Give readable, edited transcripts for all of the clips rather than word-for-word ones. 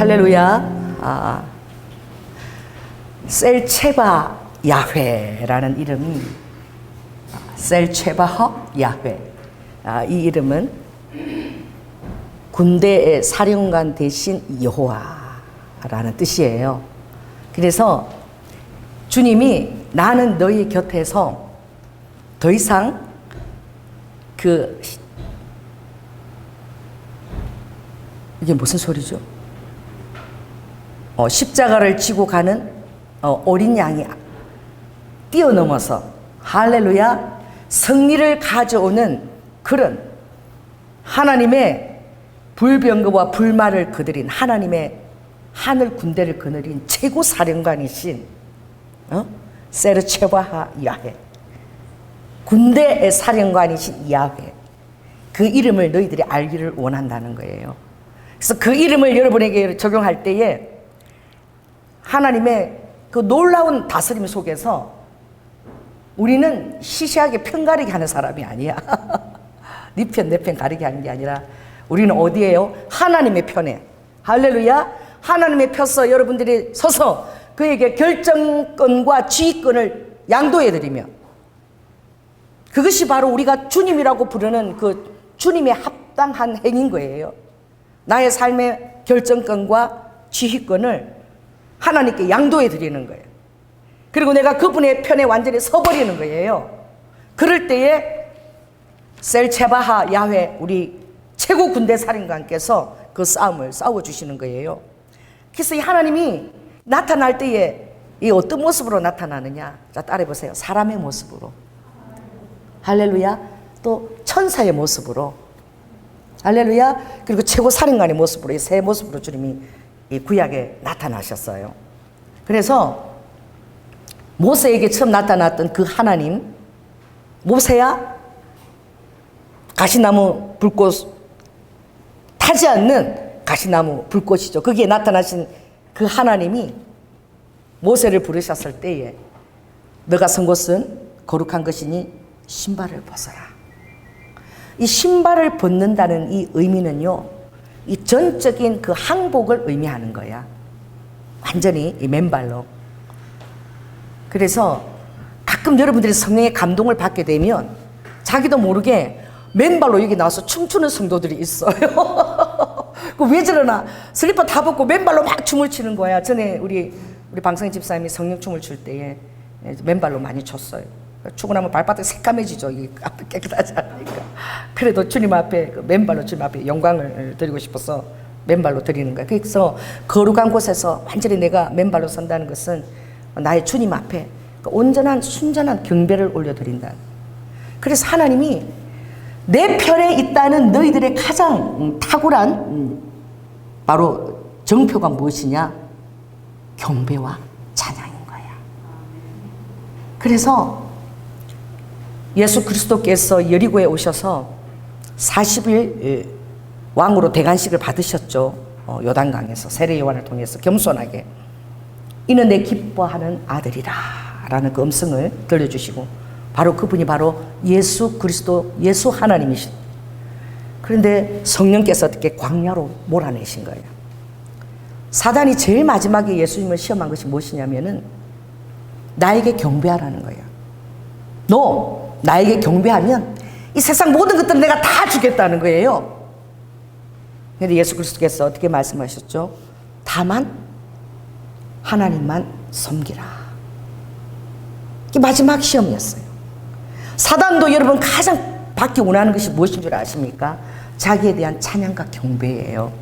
할렐루야. 셀체바 야훼라는 이름이 셀체바허 야훼. 이 이름은 군대의 사령관 대신 여호와라는 뜻이에요. 그래서 주님이 나는 너희 곁에서 더 이상 이게 무슨 소리죠? 십자가를 지고 가는 어린 양이 뛰어넘어서 할렐루야 승리를 가져오는 그런 하나님의 불병거와 불말을 거느린 하나님의 하늘 군대를 거느린 최고 사령관이신 세르체바하 야훼, 군대의 사령관이신 야훼, 그 이름을 너희들이 알기를 원한다는 거예요. 그래서 그 이름을 여러분에게 적용할 때에 하나님의 그 놀라운 다스림 속에서 우리는 시시하게 편 가리게 하는 사람이 아니야. 네 편, 내 편 가리게 하는 게 아니라 우리는 어디에요? 하나님의 편에. 할렐루야. 하나님의 펴서 여러분들이 서서 그에게 결정권과 지휘권을 양도해드리며, 그것이 바로 우리가 주님이라고 부르는 그 주님의 합당한 행인 거예요. 나의 삶의 결정권과 지휘권을 하나님께 양도해 드리는 거예요. 그리고 내가 그분의 편에 완전히 서버리는 거예요. 그럴 때에 셀체바하 야훼, 우리 최고 군대 사령관께서 그 싸움을 싸워주시는 거예요. 그래서 이 하나님이 나타날 때에 이 어떤 모습으로 나타나느냐? 자, 따라해보세요. 사람의 모습으로. 할렐루야. 또 천사의 모습으로. 할렐루야. 그리고 최고 사령관의 모습으로, 이 세 모습으로 주님이 이 구약에 나타나셨어요. 그래서 모세에게 처음 나타났던 그 하나님, 모세야 가시나무 불꽃, 타지 않는 가시나무 불꽃이죠. 거기에 나타나신 그 하나님이 모세를 부르셨을 때에 너가 선 곳은 거룩한 것이니 신발을 벗어라. 이 신발을 벗는다는 이 의미는요, 이 전적인 그 항복을 의미하는 거야. 완전히 이 맨발로. 그래서 가끔 여러분들이 성령의 감동을 받게 되면 자기도 모르게 맨발로 여기 나와서 춤추는 성도들이 있어요. 왜 저러나? 슬리퍼 다 벗고 맨발로 막 춤을 추는 거야. 전에 우리 방성희 집사님이 성령춤을 출 때에 맨발로 많이 췄어요. 추고 나면 발바닥이 새까매지죠. 이게 깨끗하지 않으니까. 그래도 주님 앞에 맨발로 주님 앞에 영광을 드리고 싶어서 맨발로 드리는 거야. 그래서 거룩한 곳에서 완전히 내가 맨발로 선다는 것은 나의 주님 앞에 온전한 순전한 경배를 올려드린다. 그래서 하나님이 내 편에 있다는 너희들의 가장 탁월한 바로 정표가 무엇이냐? 경배와 찬양인 거야. 그래서 예수 그리스도께서 여리고에 오셔서 40일 왕으로 대관식을 받으셨죠. 요단강에서 세례 요한을 통해서 겸손하게 이는 내 기뻐하는 아들이라 라는 그 음성을 들려주시고, 바로 그분이 바로 예수 그리스도, 예수 하나님이신. 그런데 성령께서 어떻게 광야로 몰아내신 거예요. 사단이 제일 마지막에 예수님을 시험한 것이 무엇이냐면은 나에게 경배하라는 거예요. 너 나에게 경배하면 이 세상 모든 것들을 내가 다 주겠다는 거예요. 그런데 예수 그리스도께서 어떻게 말씀하셨죠? 다만 하나님만 섬기라. 이게 마지막 시험이었어요. 사단도 여러분 가장 받기 원하는 것이 무엇인 줄 아십니까? 자기에 대한 찬양과 경배예요.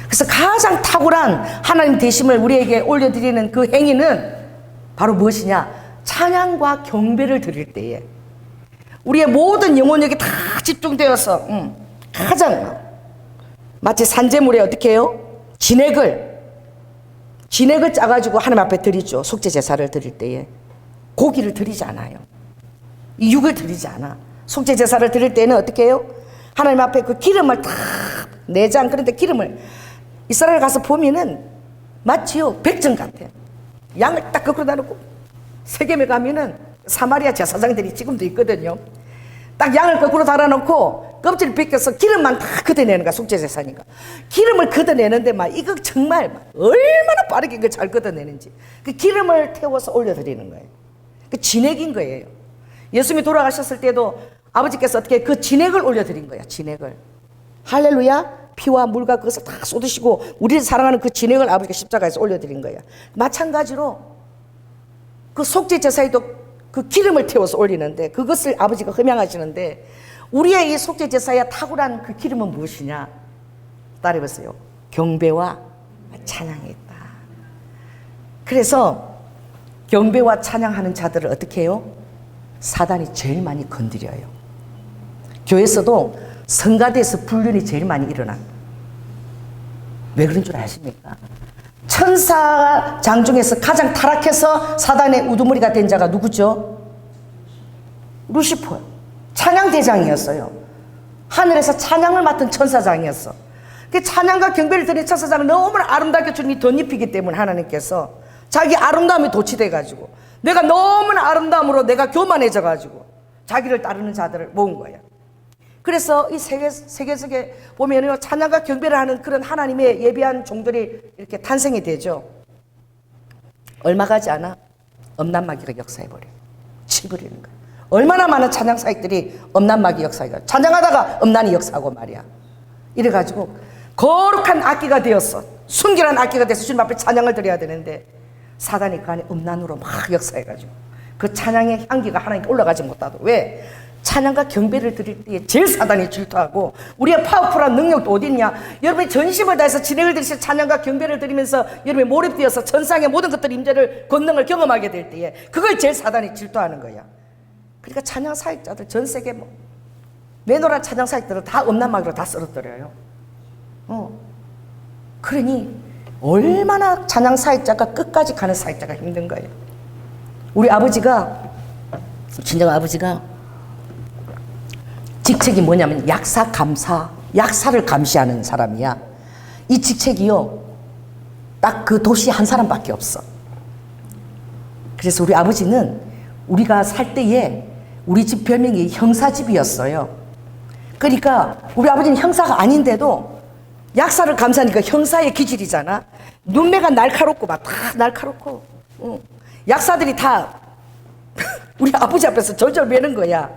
그래서 가장 탁월한 하나님 되심을 우리에게 올려드리는 그 행위는 바로 무엇이냐? 찬양과 경배를 드릴 때에 우리의 모든 영혼력이 다 집중되어서 가장 마치 산재물에 어떻게 해요? 진액을 짜가지고 하나님 앞에 드리죠. 속죄 제사를 드릴 때에 고기를 드리지 않아요. 육을 드리지 않아. 속죄 제사를 드릴 때는 어떻게 해요? 하나님 앞에 그 기름을 다 내장, 그런데 기름을 이스라엘 가서 보면은 마치요 백정 같아요. 양을 딱 거꾸로 다놓고 세겜에 가면은 사마리아 제사장들이 지금도 있거든요. 딱 양을 거꾸로 달아놓고 껍질을 벗겨서 기름만 다 걷어내는 거야. 속죄제사니까 기름을 걷어내는데 막 이거 정말 막 얼마나 빠르게 이걸 잘 걷어내는지 그 기름을 태워서 올려드리는 거예요. 그 진액인 거예요. 예수님이 돌아가셨을 때도 아버지께서 어떻게 그 진액을 올려드린 거야. 진액을. 할렐루야. 피와 물과 그것을 다 쏟으시고 우리를 사랑하는 그 진액을 아버지가 십자가에서 올려드린 거야. 마찬가지로 그 속죄제사에도 그 기름을 태워서 올리는데 그것을 아버지가 흠양하시는데 우리의 이 속죄제사에 탁월한 그 기름은 무엇이냐? 따라해보세요. 경배와 찬양이 있다. 그래서 경배와 찬양하는 자들을 어떻게 해요? 사단이 제일 많이 건드려요. 교회에서도 성가대에서 불륜이 제일 많이 일어나. 왜 그런 줄 아십니까? 천사장 중에서 가장 타락해서 사단의 우두머리가 된 자가 누구죠? 루시퍼. 찬양대장이었어요. 하늘에서 찬양을 맡은 천사장이었어. 그 찬양과 경배를 드린 천사장을 너무나 아름답게 주님이 덧입히기 때문에 하나님께서 자기 아름다움이 도취돼가지고 내가 너무나 아름다움으로 내가 교만해져가지고 자기를 따르는 자들을 모은 거야. 그래서 이 세계 속에 보면요, 찬양과 경배를 하는 그런 하나님의 예비한 종들이 이렇게 탄생이 되죠. 얼마 가지 않아 엄난마귀가 역사해버려. 치부리는 거야. 얼마나 많은 찬양 사역들이 엄난마귀 역사가 찬양하다가 엄난이 역사하고 말이야. 이래가지고 거룩한 악기가 되었어. 순결한 악기가 돼서 주님 앞에 찬양을 드려야 되는데 사단이 그 안에 음란으로 막 역사해가지고 그 찬양의 향기가 하나님께 올라가지 못하도록. 왜? 찬양과 경배를 드릴 때에 제일 사단이 질투하고 우리의 파워풀한 능력도 어디 있냐? 여러분이 전심을 다해서 진행을 드리실 찬양과 경배를 드리면서 여러분이 몰입되어서 천상의 모든 것들 임재를 권능을 경험하게 될 때에 그걸 제일 사단이 질투하는 거야. 그러니까 찬양 사역자들 전 세계 뭐 내노란 찬양 사역들은 다 음란마귀로 다 쓰러뜨려요. 그러니 얼마나 찬양 사역자가 끝까지 가는 사역자가 힘든 거예요. 우리 아버지가 진정 아버지가 직책이 뭐냐면 약사 감사, 약사를 감시하는 사람이야. 이 직책이요 딱 그 도시 한 사람밖에 없어. 그래서 우리 아버지는 우리가 살 때에 우리 집 별명이 형사집이었어요. 그러니까 우리 아버지는 형사가 아닌데도 약사를 감사하니까 형사의 기질이잖아. 눈매가 날카롭고 막 다 날카롭고 약사들이 다 우리 아버지 앞에서 절절 매는 거야.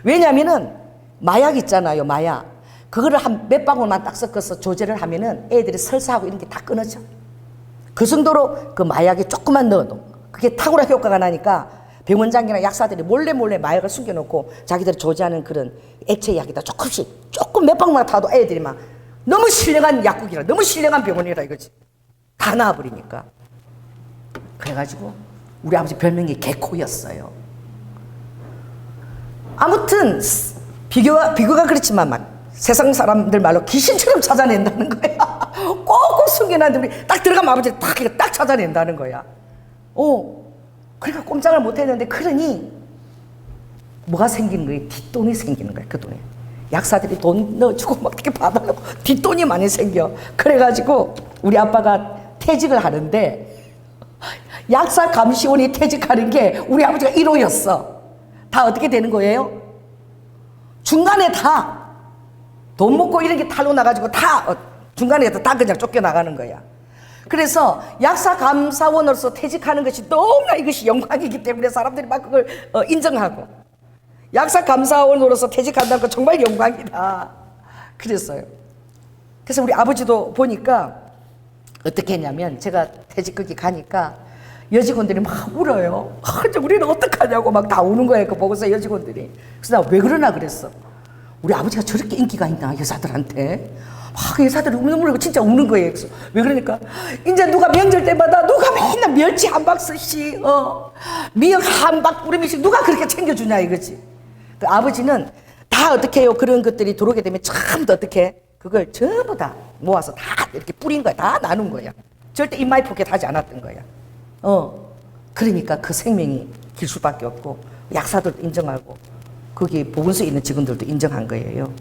왜냐면은 마약 있잖아요. 마약. 그거를 한 몇 방울만 딱 섞어서 조제를 하면은 애들이 설사하고 이런 게 다 끊어져. 그 정도로 그 마약에 조금만 넣어도 그게 탁월한 효과가 나니까 병원장이나 약사들이 몰래 마약을 숨겨놓고 자기들이 조제하는 그런 액체 약에다 조금씩 조금 몇 방울만 타도 애들이 막 너무 신령한 약국이라 너무 신령한 병원이라 이거지. 다 나와버리니까. 그래가지고 우리 아버지 별명이 개코였어요. 아무튼 비교가 그렇지만 막 세상 사람들 말로 귀신처럼 찾아낸다는 거야. 꼭꼭 숨겨놨는데 우리 딱 들어가면 아버지 딱 찾아낸다는 거야. 그러니까 꼼짝을 못했는데 그러니 뭐가 생기는 거예요? 뒷돈이 생기는 거야. 그 돈에 약사들이 돈 넣어주고 막 이렇게 받으려고 뒷돈이 많이 생겨. 그래가지고 우리 아빠가 퇴직을 하는데 약사 감시원이 퇴직하는 게 우리 아버지가 1호였어. 다 어떻게 되는 거예요? 중간에 다 돈 먹고 이런 게 탈로 나가지고 다 중간에 다 그냥 쫓겨나가는 거야. 그래서 약사 감사원으로서 퇴직하는 것이 너무나 이것이 영광이기 때문에 사람들이 막 그걸 인정하고 약사 감사원으로서 퇴직한다는 건 정말 영광이다 그랬어요. 그래서 우리 아버지도 보니까 어떻게 했냐면 제가 퇴직 거기 가니까 여직원들이 막 울어요. 이제 우리는 어떡하냐고 막 다 우는 거예요. 그 보고서 여직원들이. 그래서 나 왜 그러나 그랬어. 우리 아버지가 저렇게 인기가 있나 여자들한테. 막 여자들이 울고 진짜 우는 거예요. 그래서 왜 그러니까 이제 누가 명절 때마다 누가 맨날 멸치 한 박스씩 미역 한 박부리미씩 누가 그렇게 챙겨주냐 이거지. 그 아버지는 다 어떻게 해요. 그런 것들이 들어오게 되면 전부 어떻게 그걸 전부 다 모아서 다 이렇게 뿌린 거야. 다 나눈 거야. 절대 입마이 포켓 하지 않았던 거야. 그러니까 그 생명이 길 수밖에 없고 약사들도 인정하고 거기 보건소에 있는 직원들도 인정한 거예요.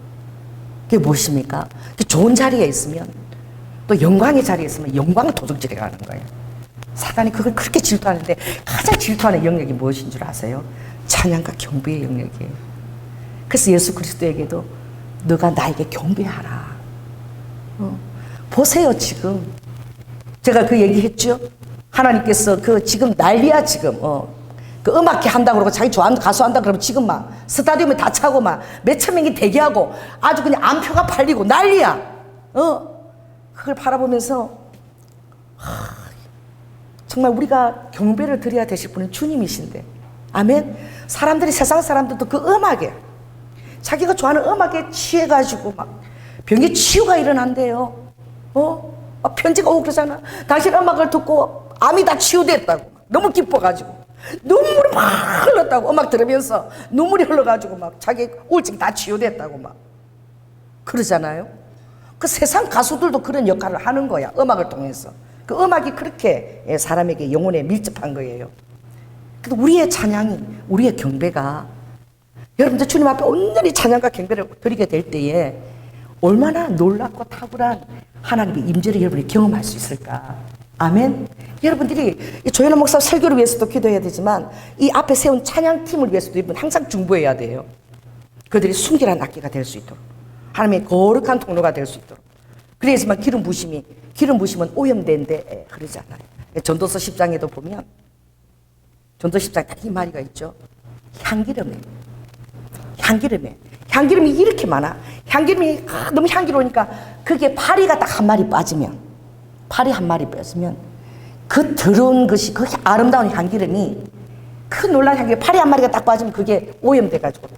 그게 무엇입니까? 좋은 자리에 있으면 또 영광의 자리에 있으면 영광을 도둑질해 가는 거예요. 사단이 그걸 그렇게 질투하는데 가장 질투하는 영역이 무엇인 줄 아세요? 찬양과 경배의 영역이에요. 그래서 예수 그리스도에게도 너가 나에게 경배하라. 보세요, 지금. 제가 그 얘기했죠? 하나님께서 그 지금 난리야, 지금. 그 음악회 한다고 그러고 자기 좋아하는 가수 한다고 그러면 지금 막 스타디움에 다 차고 막 몇천 명이 대기하고 아주 그냥 안표가 팔리고 난리야. 그걸 바라보면서 정말 우리가 경배를 드려야 되실 분은 주님이신데. 아멘. 사람들이, 세상 사람들도 그 음악에, 자기가 좋아하는 음악에 취해가지고 막 병에 치유가 일어난대요. 막 편지가 오고 그러잖아. 당신 음악을 듣고 암이 다 치유됐다고. 너무 기뻐가지고. 눈물이 막 흘렀다고. 음악 들으면서 눈물이 흘러가지고 막 자기 우울증 다 치유됐다고 막 그러잖아요. 그 세상 가수들도 그런 역할을 하는 거야. 음악을 통해서. 그 음악이 그렇게 사람에게 영혼에 밀접한 거예요. 근데 우리의 찬양이, 우리의 경배가, 여러분들 주님 앞에 온전히 찬양과 경배를 드리게 될 때에 얼마나 놀랍고 탁월한 하나님의 임재를 여러분이 경험할 수 있을까. 아멘. 여러분들이 조현아 목사 설교를 위해서도 기도해야 되지만 이 앞에 세운 찬양팀을 위해서도 여러분 항상 중보해야 돼요. 그들이 순결한 악기가 될 수 있도록, 하나님의 거룩한 통로가 될 수 있도록. 그래야지만 기름 부심은 오염된데 그러잖아요. 전도서 10장에도 보면, 전도서 10장에 딱 이 말이가 있죠. 향기름이 이렇게 많아. 향기름이 너무 향기로우니까 그게 파리가 딱 한 마리 빠지면, 파리 한 마리 빠지면 그 더러운 것이, 그 아름다운 향기름이, 그 놀라운 향기름, 파리 한 마리가 딱 빠지면 그게 오염돼가지고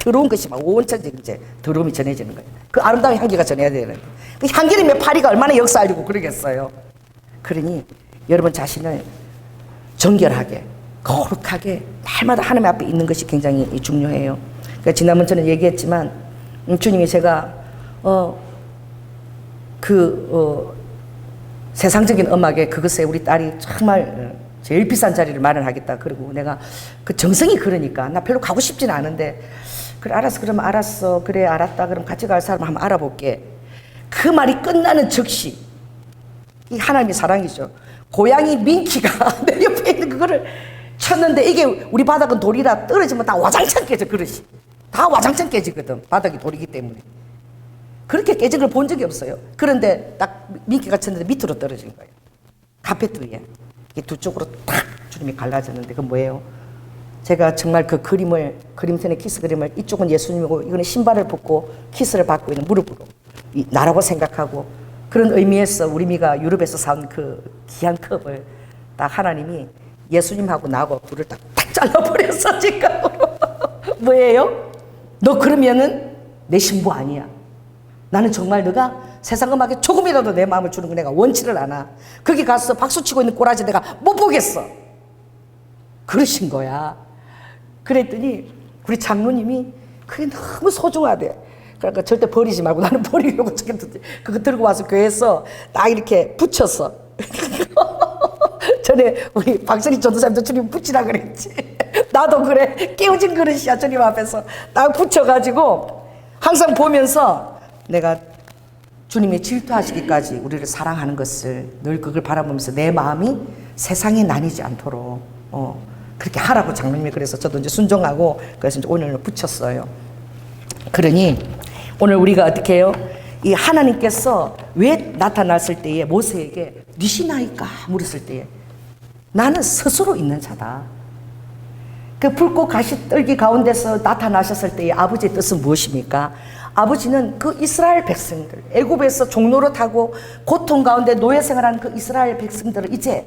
더러운 것이 막 온천지 이제 더러움이 전해지는 거예요. 그 아름다운 향기가 전해야 되는데 그 향기름의 파리가 얼마나 역사하려고 그러겠어요. 그러니 여러분 자신을 정결하게, 거룩하게 날마다 하나님 앞에 있는 것이 굉장히 중요해요. 그러니까 지난번 저는 얘기했지만 주님이 제가 세상적인 음악에 그것에 우리 딸이 정말 제일 비싼 자리를 마련하겠다. 그리고 내가 그 정성이 그러니까 나 별로 가고 싶지는 않은데, 그래 알았어, 그러면 알았어, 그래 알았다, 그럼 같이 갈 사람 한번 알아볼게. 그 말이 끝나는 즉시 이 하나님의 사랑이죠. 고양이 민키가 내 옆에 있는 그거를 쳤는데, 이게 우리 바닥은 돌이라 떨어지면 다 와장창 깨져. 그릇이 다 와장창 깨지거든. 바닥이 돌이기 때문에. 그렇게 깨진 걸 본 적이 없어요. 그런데 딱 민키가 쳤는데 밑으로 떨어진 거예요. 카페트 위에. 두 쪽으로 탁 주님이 갈라졌는데, 그건 뭐예요? 제가 정말 그 그림선의 키스 그림을, 이쪽은 예수님이고 이거는 신발을 벗고 키스를 받고 있는 무릎으로 나라고 생각하고, 그런 의미에서 우리 미가 유럽에서 사온 그 귀한 컵을 딱 하나님이 예수님하고 나하고 둘을 딱 잘라버렸어 지금. 뭐예요? 너 그러면은 내 신부 아니야. 나는 정말 너가 세상 음악에 조금이라도 내 마음을 주는 거 내가 원치를 않아. 거기 가서 박수치고 있는 꼬라지 내가 못 보겠어. 그러신 거야. 그랬더니 우리 장로님이 그게 너무 소중하대. 그러니까 절대 버리지 말고, 나는 버리려고 그거 들고 와서 교회에서 딱 이렇게 붙였어. 전에 우리 박선희 전도사님도 주님 붙이라 그랬지. 나도 그래. 깨어진 그릇이야. 주님 앞에서 딱 붙여가지고 항상 보면서 내가 주님이 질투하시기까지 우리를 사랑하는 것을 늘 그걸 바라보면서 내 마음이 세상에 나뉘지 않도록 그렇게 하라고 장로님이 그래서 저도 이제 순종하고, 그래서 이제 오늘 붙였어요. 그러니 오늘 우리가 어떻게 해요? 이 하나님께서 왜 나타났을 때에 모세에게 니시나이까 물었을 때에 나는 스스로 있는 자다. 그 붉고 가시떨기 가운데서 나타나셨을 때의 아버지의 뜻은 무엇입니까? 아버지는 그 이스라엘 백성들, 애굽에서 종로로 타고 고통 가운데 노예 생활하는 그 이스라엘 백성들을 이제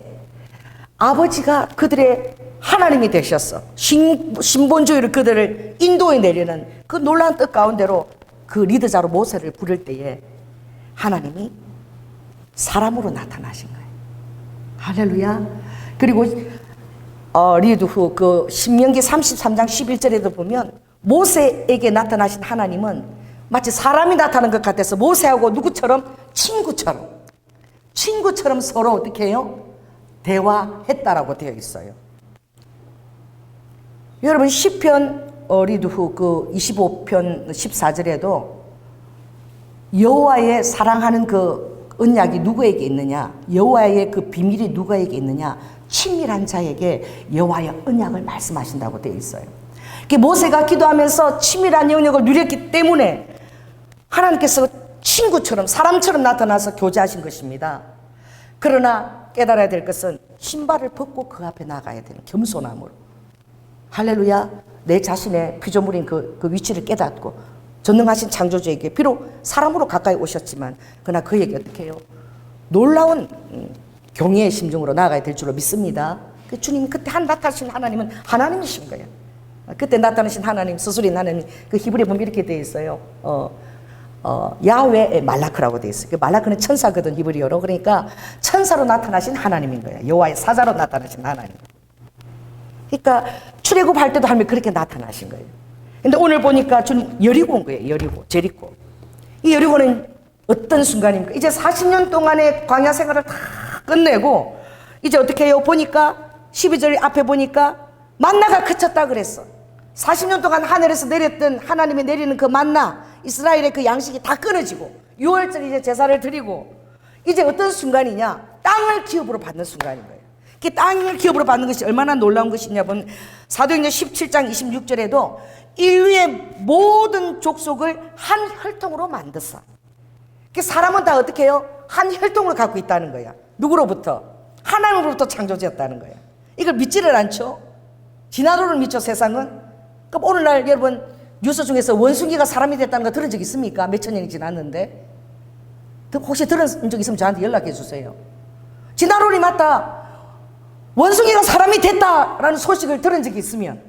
아버지가 그들의 하나님이 되셨어. 신본주의를 그들을 인도해 내려는 그 놀라운 뜻 가운데로 그 리더자로 모세를 부를 때에 하나님이 사람으로 나타나신 거예요. 할렐루야. 그리고 리드 후 그 신명기 33장 11절에도 보면 모세에게 나타나신 하나님은 마치 사람이 나타난 것 같아서 모세하고 누구처럼? 친구처럼 서로 어떻게 해요? 대화했다라고 되어 있어요. 여러분 시편 리드 후 그 25편 14절에도 여호와의 사랑하는 그 언약이 누구에게 있느냐? 여호와의 그 비밀이 누구에게 있느냐? 친밀한 자에게 여호와의 언약을 말씀하신다고 되어 있어요. 모세가 기도하면서 친밀한 영역을 누렸기 때문에 하나님께서 친구처럼 사람처럼 나타나서 교제하신 것입니다. 그러나 깨달아야 될 것은 신발을 벗고 그 앞에 나가야 되는 겸손함으로. 할렐루야. 내 자신의 피조물인 그 위치를 깨닫고 전능하신 창조주에게 비록 사람으로 가까이 오셨지만 그러나 그에게 어떻게 해요? 놀라운 경외의 심정으로 나아가야 될 줄로 믿습니다. 주님이 그때 나타나신 하나님은 하나님이신 거예요. 그때 나타나신 하나님, 스스로인 하나님, 그 히브리 보면 이렇게 되어 있어요. 야훼 말라크라고 되어 있어요. 말라크는 천사거든, 히브리어로. 그러니까 천사로 나타나신 하나님인 거예요. 여호와의 사자로 나타나신 하나님. 그러니까 출애굽할 때도 하나님이 그렇게 나타나신 거예요. 근데 오늘 보니까 주님 여리고인 거예요. 여리고, 제리고. 이 여리고는 어떤 순간입니까? 이제 40년 동안의 광야 생활을 다 끝내고 이제 어떻게 해요? 보니까 12절 앞에 보니까 만나가 그쳤다 그랬어. 40년 동안 하늘에서 내렸던 하나님이 내리는 그 만나, 이스라엘의 그 양식이 다 끊어지고 6월절 이제 제사를 드리고 이제 어떤 순간이냐? 땅을 기업으로 받는 순간인 거예요. 그 땅을 기업으로 받는 것이 얼마나 놀라운 것이냐면 사도행전 17장 26절에도 인류의 모든 족속을 한 혈통으로 만드사. 그 사람은 다 어떻게 해요? 한 혈통을 갖고 있다는 거야. 누구로부터? 하나님으로부터 창조되었다는 거야. 이걸 믿지를 않죠? 진화론을 믿죠, 세상은? 그럼 오늘날 여러분 뉴스 중에서 원숭이가 사람이 됐다는 거 들은 적 있습니까? 몇천 년이 지났는데. 혹시 들은 적 있으면 저한테 연락해 주세요. 진화론이 맞다. 원숭이가 사람이 됐다라는 소식을 들은 적이 있으면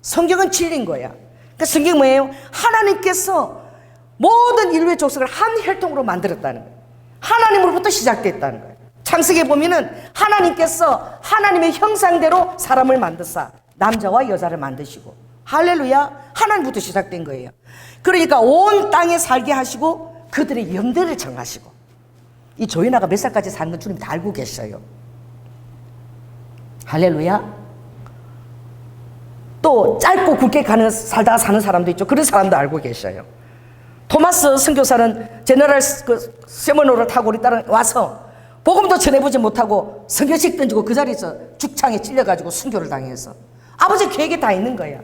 성경은 진리인 거야. 그러니까 성경은 뭐예요? 하나님께서 모든 인류의 족속을 한 혈통으로 만들었다는 거예요. 하나님으로부터 시작됐다는 거예요. 창세기에 보면은 하나님께서 하나님의 형상대로 사람을 만드사 남자와 여자를 만드시고 할렐루야. 하나님부터 시작된 거예요. 그러니까 온 땅에 살게 하시고 그들의 연대를 정하시고 이 조이나가 몇 살까지 사는 건 주님 다 알고 계셔요. 할렐루야. 또 짧고 굵게 살다가 사는 사람도 있죠. 그런 사람도 알고 계셔요. 토마스 선교사는 제너럴 세모노를 타고 우리 딸은 와서 복음도 전해보지 못하고 성경책 던지고 그 자리에서 죽창에 찔려가지고 순교를 당해서 아버지 계획이 다 있는 거야.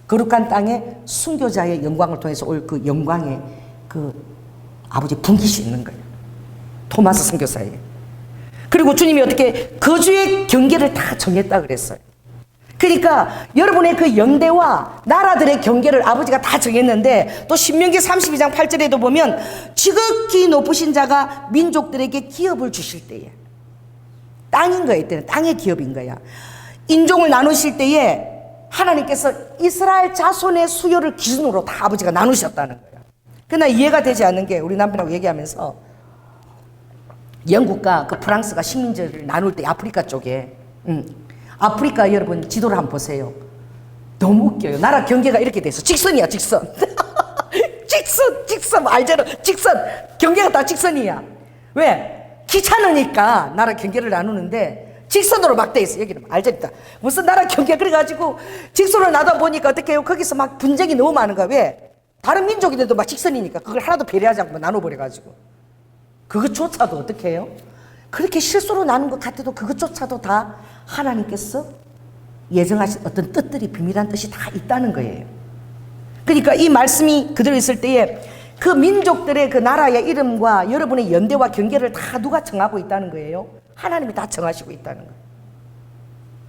거룩한 땅에 순교자의 영광을 통해서 올 그 영광의 그 아버지 분깃이 있는 거예요. 토마스 선교사에게. 그리고 주님이 어떻게 거주의 경계를 다 정했다 그랬어요. 그러니까 여러분의 그 연대와 나라들의 경계를 아버지가 다 정했는데 또 신명기 32장 8절에도 보면 지극히 높으신 자가 민족들에게 기업을 주실 때에 땅인 거야. 이때는 땅의 기업인 거야. 인종을 나누실 때에 하나님께서 이스라엘 자손의 수요를 기준으로 다 아버지가 나누셨다는 거야. 그러나 이해가 되지 않는 게 우리 남편하고 얘기하면서 영국과 그 프랑스가 식민지를 나눌 때 아프리카 쪽에 아프리카 여러분 지도를 한번 보세요. 너무 웃겨요. 나라 경계가 이렇게 돼 있어. 직선이야, 직선. 직선 알잖아. 직선. 경계가 다 직선이야. 왜? 귀찮으니까 나라 경계를 나누는데 직선으로 막 돼 있어. 여기는 알잖아. 무슨 나라 경계 그래가지고 직선으로 놔다 보니까 어떻게 해요? 거기서 막 분쟁이 너무 많은 거야. 왜? 다른 민족인데도 막 직선이니까 그걸 하나도 배려하지 않고 나눠버려가지고 그것조차도 어떻게 해요? 그렇게 실수로 나눈 것 같아도 그것조차도 다 하나님께서 예정하신 어떤 뜻들이 비밀한 뜻이 다 있다는 거예요. 그러니까 이 말씀이 그대로 있을 때에 그 민족들의 그 나라의 이름과 여러분의 연대와 경계를 다 누가 정하고 있다는 거예요? 하나님이 다 정하시고 있다는 거예요.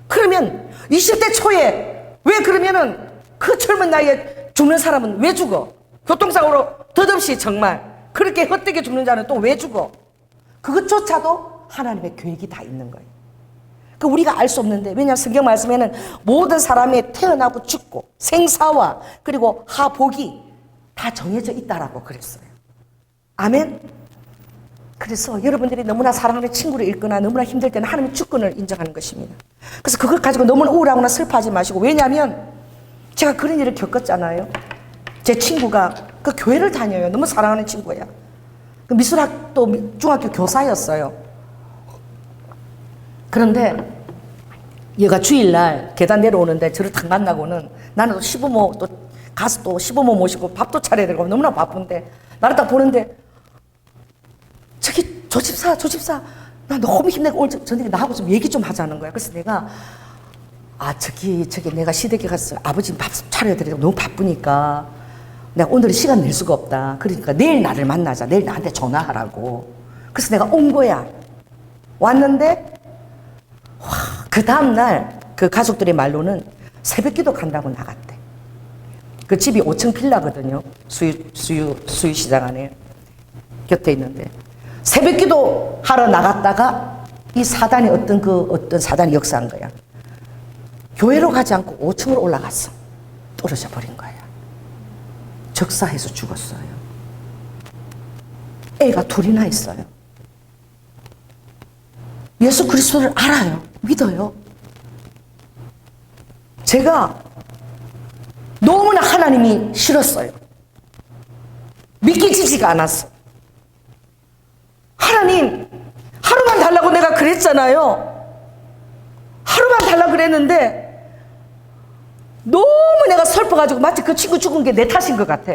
그러면 20대 초에 왜 그러면은 그 젊은 나이에 죽는 사람은 왜 죽어? 교통사고로 덧없이 정말 그렇게 헛되게 죽는 자는 또 왜 죽어? 그것조차도 하나님의 계획이 다 있는 거예요. 그 우리가 알 수 없는데 왜냐하면 성경 말씀에는 모든 사람이 태어나고 죽고 생사와 그리고 하복이 다 정해져 있다라고 그랬어요. 아멘. 그래서 여러분들이 너무나 사랑하는 친구를 잃거나 너무나 힘들 때는 하나님의 주권을 인정하는 것입니다. 그래서 그걸 가지고 너무나 우울하거나 슬퍼하지 마시고 왜냐하면 제가 그런 일을 겪었잖아요. 제 친구가 그 교회를 다녀요. 너무 사랑하는 친구야. 그 미술학도 중학교 교사였어요. 그런데 얘가 주일날 계단 내려오는데 저를 딱 만나고는 나는 또 시부모 또 가서 또 시부모 모시고 밥도 차려야 되고 너무나 바쁜데 나를 딱 보는데 저기 조집사 나 너무 힘내고 오늘 저녁에 나하고 좀 얘기 좀 하자는 거야. 그래서 내가 저기 내가 시댁에 가서 아버지 밥 차려야 되고 너무 바쁘니까 내가 오늘 시간 낼 수가 없다. 그러니까 내일 나를 만나자. 내일 나한테 전화하라고. 그래서 내가 온 거야. 왔는데 와, 그 다음날 그 가족들의 말로는 새벽기도 간다고 나갔대. 그 집이 5층 빌라거든요. 수유시장 안에 곁에 있는데 새벽기도 하러 나갔다가 이 사단이 어떤 사단이 역사한 거야. 교회로 가지 않고 5층으로 올라갔어. 떨어져 버린 거야. 적사해서 죽었어요. 애가 둘이나 있어요. 예수 그리스도를 알아요. 믿어요. 제가 너무나 하나님이 싫었어요. 믿기지지가 않았어. 하나님, 하루만 달라고 내가 그랬잖아요. 하루만 달라고 그랬는데 너무 내가 슬퍼가지고 마치 그 친구 죽은 게 내 탓인 것 같아.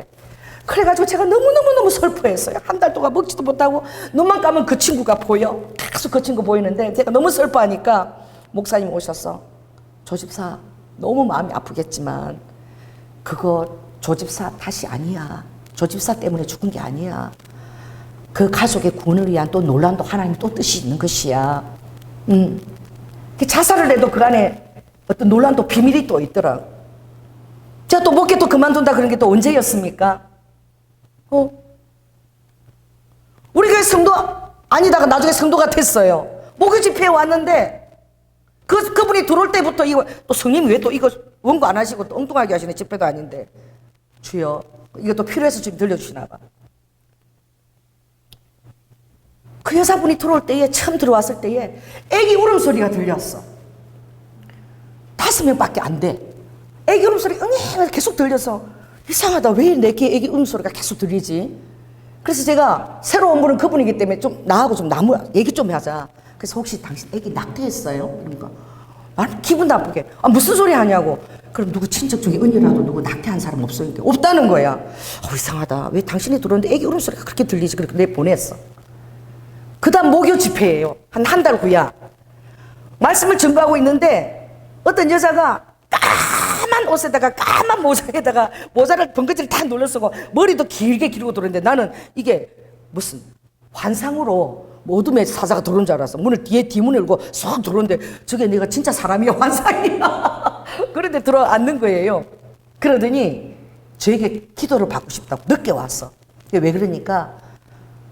그래가지고 제가 너무너무 슬퍼했어요. 한 달 동안 먹지도 못하고 눈만 감으면 그 친구가 보여. 계속 그 친구 보이는데 제가 너무 슬퍼하니까 목사님 오셔서 조집사 너무 마음이 아프겠지만 그거 조집사 탓이 아니야. 조집사 때문에 죽은 게 아니야. 그 가족의 구원을 위한 또 놀라운 또 하나님의 또 뜻이 있는 것이야. 자살을 해도 그 안에 어떤 놀라운 또 비밀이 또 있더라. 제가 또 목회 또 그만둔다 그런 게 또 언제였습니까? 우리 교회 성도 아니다가 나중에 성도가 됐어요. 목요 집회에 왔는데 그분이 들어올 때부터 이거 또 성님이 왜 또 이거 원고 안 하시고 또 엉뚱하게 하시네. 집회도 아닌데. 주여 이거 또 필요해서 지금 들려주시나 봐. 그 여자분이 들어올 때에 처음 들어왔을 때에 애기 울음소리가 들렸어. 5명밖에 안 돼. 애기 울음소리 응애 계속 들려서 이상하다. 왜 내 애기 울음소리가 계속 들리지? 그래서 제가 새로 온 분은 그분이기 때문에 좀 나하고 좀 얘기 좀 하자. 그래서 혹시 당신 애기 낙태했어요? 그러니까 난 기분 나쁘게 무슨 소리 하냐고. 그럼 누구 친척 중에 언니라도 누구 낙태한 사람 없어요? 없다는 거야. 이상하다. 왜 당신이 들어오는데 애기 울음소리가 그렇게 들리지? 그렇게 내 보냈어. 그 다음 목요 집회예요. 한 달 후야. 말씀을 전가하고 있는데 어떤 여자가 까만 옷에다가 까만 모자에다가 모자를 번거지를 다 눌러 쓰고 머리도 길게 기르고 들어오는데 나는 이게 무슨 환상으로 어둠의 사자가 들어온 줄 알았어. 문을 뒷문을 열고 쏙 들어오는데 저게 내가 진짜 사람이야 환상이야. 그런데 들어앉는 거예요. 그러더니 저에게 기도를 받고 싶다고 늦게 왔어. 왜 그러니까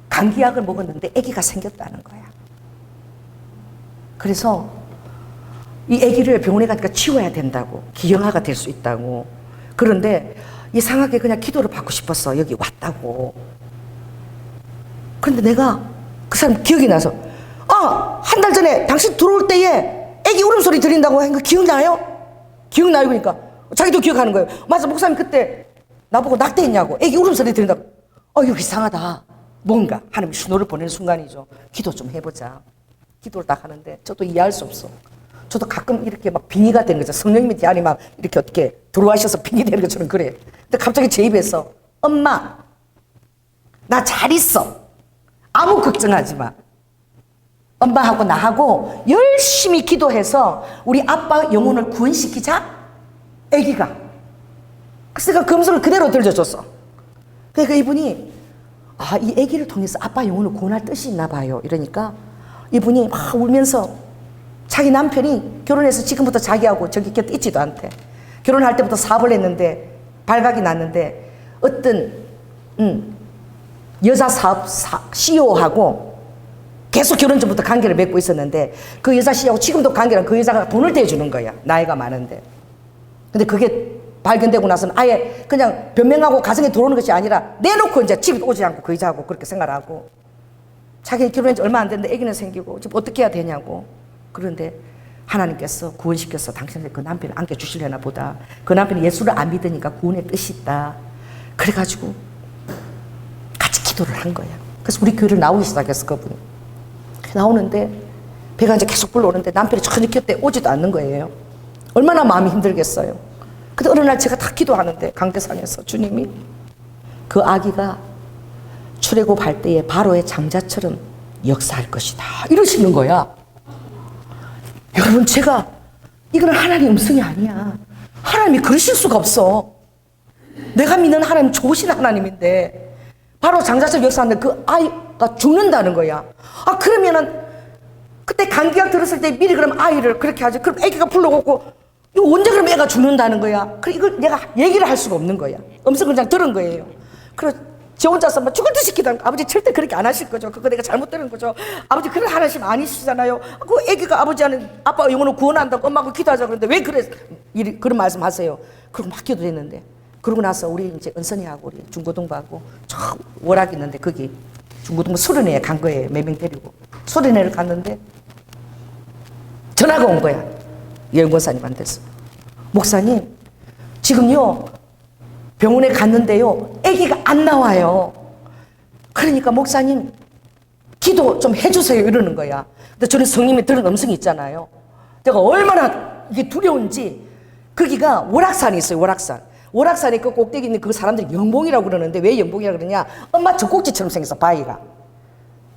감기약을 먹었는데 아기가 생겼다는 거야. 그래서 이 아기를 병원에 가니까 치워야 된다고. 기형아가 될 수 있다고. 그런데 이상하게 그냥 기도를 받고 싶었어. 여기 왔다고. 그런데 내가 그 사람 기억이 나서 한 달 전에 당신 들어올 때에 아기 울음소리 들린다고 한 거 기억나요? 기억나요? 그러니까 자기도 기억하는 거예요. 맞아, 목사님 그때 나보고 낙태했냐고. 아기 울음소리 들린다고. 이거 이상하다. 뭔가 하나님 신호를 보내는 순간이죠. 기도 좀 해보자. 기도를 딱 하는데 저도 이해할 수 없어. 저도 가끔 이렇게 막 빙의가 되는 거죠. 성령님이 제 안에 막 이렇게 어떻게 들어와셔서 빙의 되는 것처럼 그래. 근데 갑자기 제 입에서 엄마 나 잘 있어. 아무 걱정하지 마. 엄마하고 나하고 열심히 기도해서 우리 아빠 영혼을 구원시키자. 애기가. 그래서 내가 금속을 그대로 들려줬어. 그러니까 이분이 이 애기를 통해서 아빠 영혼을 구원할 뜻이 있나 봐요. 이러니까 이분이 막 울면서 자기 남편이 결혼해서 지금부터 자기하고 저기 곁에 있지도 않대. 결혼할 때부터 사업을 했는데 발각이 났는데 어떤 여자 사업 CEO하고 계속 결혼 전부터 관계를 맺고 있었는데 그 여자 CEO하고 지금도 관계는 그 여자가 돈을 대주는 거야. 나이가 많은데. 근데 그게 발견되고 나서는 아예 그냥 변명하고 가정에 들어오는 것이 아니라 내놓고 이제 집에 오지 않고 그 여자하고 그렇게 생활하고 자기 결혼한 지 얼마 안 됐는데 아기는 생기고 지금 어떻게 해야 되냐고. 그런데 하나님께서 구원시켜서 당신의 그 남편을 안겨주시려나 보다. 그 남편이 예수를 안 믿으니까 구원의 뜻이 있다. 그래가지고 같이 기도를 한 거야. 그래서 우리 교회를 나오기 시작했어, 그분이. 나오는데 배가 이제 계속 불러오는데 남편이 전혀 곁에 오지도 않는 거예요. 얼마나 마음이 힘들겠어요. 근데 어느 날 제가 다 기도하는데 강대상에서 주님이 그 아기가 출애굽할 때에 바로의 장자처럼 역사할 것이다 이러시는 거야. 여러분, 제가 이거는 하나님의 음성이 아니야. 하나님이 그러실 수가 없어. 내가 믿는 하나님 좋으신 하나님인데 바로 장자철 역사하는데 그 아이가 죽는다는 거야. 아 그러면은 그때 감기약 들었을 때 미리 그럼 아이를 그렇게 하죠. 그럼 애기가 불러오고 이거 언제 그럼 애가 죽는다는 거야. 그래 이걸 내가 얘기를 할 수가 없는 거야. 음성을 그냥 들은 거예요. 그래서 저 혼자서 막 죽을 듯이 기도하는 거. 아버지 절대 그렇게 안 하실 거죠. 그거 내가 잘못 들은 거죠. 아버지 그런 하나님 아니시잖아요. 그 애기가 아버지는 아빠 영혼을 구원한다고 엄마하고 기도하자 그러는데 왜 그래 그런 말씀 하세요. 그리고 막 기도했는데 그러고 나서 우리 이제 은선이하고 우리 중고등부하고 저 월학 있는데 거기 중고등부 수련회에 간 거예요. 몇 명 데리고 수련회를 갔는데 전화가 온 거야. 여행권사님한테서 목사님 지금요 병원에 갔는데요 아기가 안 나와요. 그러니까 목사님 기도 좀 해주세요 이러는 거야. 근데 저는 성님이 들은 음성이 있잖아요. 제가 얼마나 이게 두려운지. 거기가 월악산이 있어요. 월악산에 그 꼭대기 있는 그 사람들이 영봉이라고 그러는데 왜 영봉이라고 그러냐, 엄마 젖꼭지처럼 생겼어. 바위가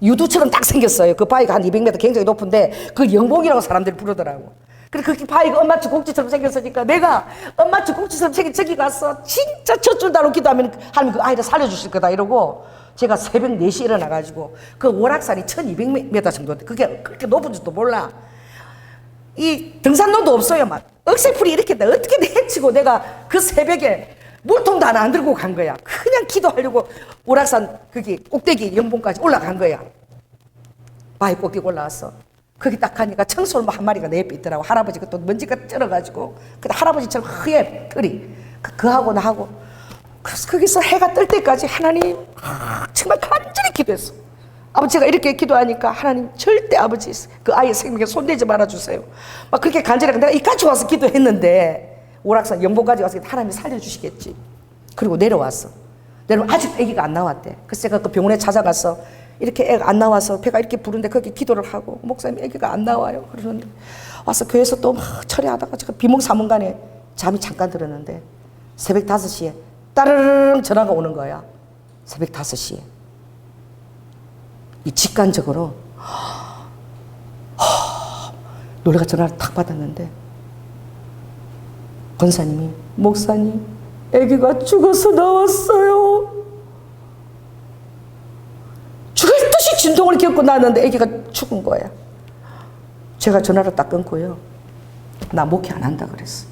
유두처럼 딱 생겼어요. 그 바위가 한 200m 굉장히 높은데 그 영봉이라고 사람들이 부르더라고. 그래 그 바위가 엄마 젖꼭지처럼 생겼으니까 내가 엄마 젖꼭지처럼 생긴 저기 가서 진짜 젖줄 달로 기도하면 하나님 그 아이를 살려주실 거다 이러고 제가 새벽 4시에 일어나가지고 그 월악산이 1200m 정도인데 그게 그렇게 높은 줄도 몰라. 이 등산로도 없어요. 막 억새풀이 이렇게 어떻게 헤치고 내가 그 새벽에 물통도 하나 안 들고 간 거야. 그냥 기도하려고 월악산 거기 꼭대기 영봉까지 올라간 거야. 바위 꼭대기 올라왔어. 거기 딱 가니까 청설모 한 마리가 내 옆에 있더라고. 할아버지가 또 먼지가 쩔어가지고 근데 할아버지처럼 허예 털이 그하고 나하고 그래서 거기서 해가 뜰 때까지 하나님 정말 간절히 기도했어. 아버지가 이렇게 기도하니까 하나님 절대 아버지 그 아이의 생명에 손대지 말아주세요. 막 그렇게 간절하게 내가 이까지 와서 기도했는데 오락산 영봉까지 와서 하나님이 살려주시겠지. 그리고 내려왔어. 아직 아기가 안 나왔대. 그래서 제가 그 병원에 찾아가서 이렇게 애가 안 나와서 배가 이렇게 부른데 거기 기도를 하고 목사님 아기가 안 나와요 그러는데 와서 교회에서 또 처리하다가 제가 비몽사몽간에 잠이 잠깐 들었는데 새벽 5시에 따르릉 전화가 오는 거야. 새벽 5시에 이 직관적으로 노래가 전화를 탁 받았는데 권사님이 목사님 아기가 죽어서 나왔어요. 죽을 듯이 진동을 겪고 나왔는데 아기가 죽은 거야. 제가 전화를 딱 끊고요. 나 목회 안 한다 그랬어.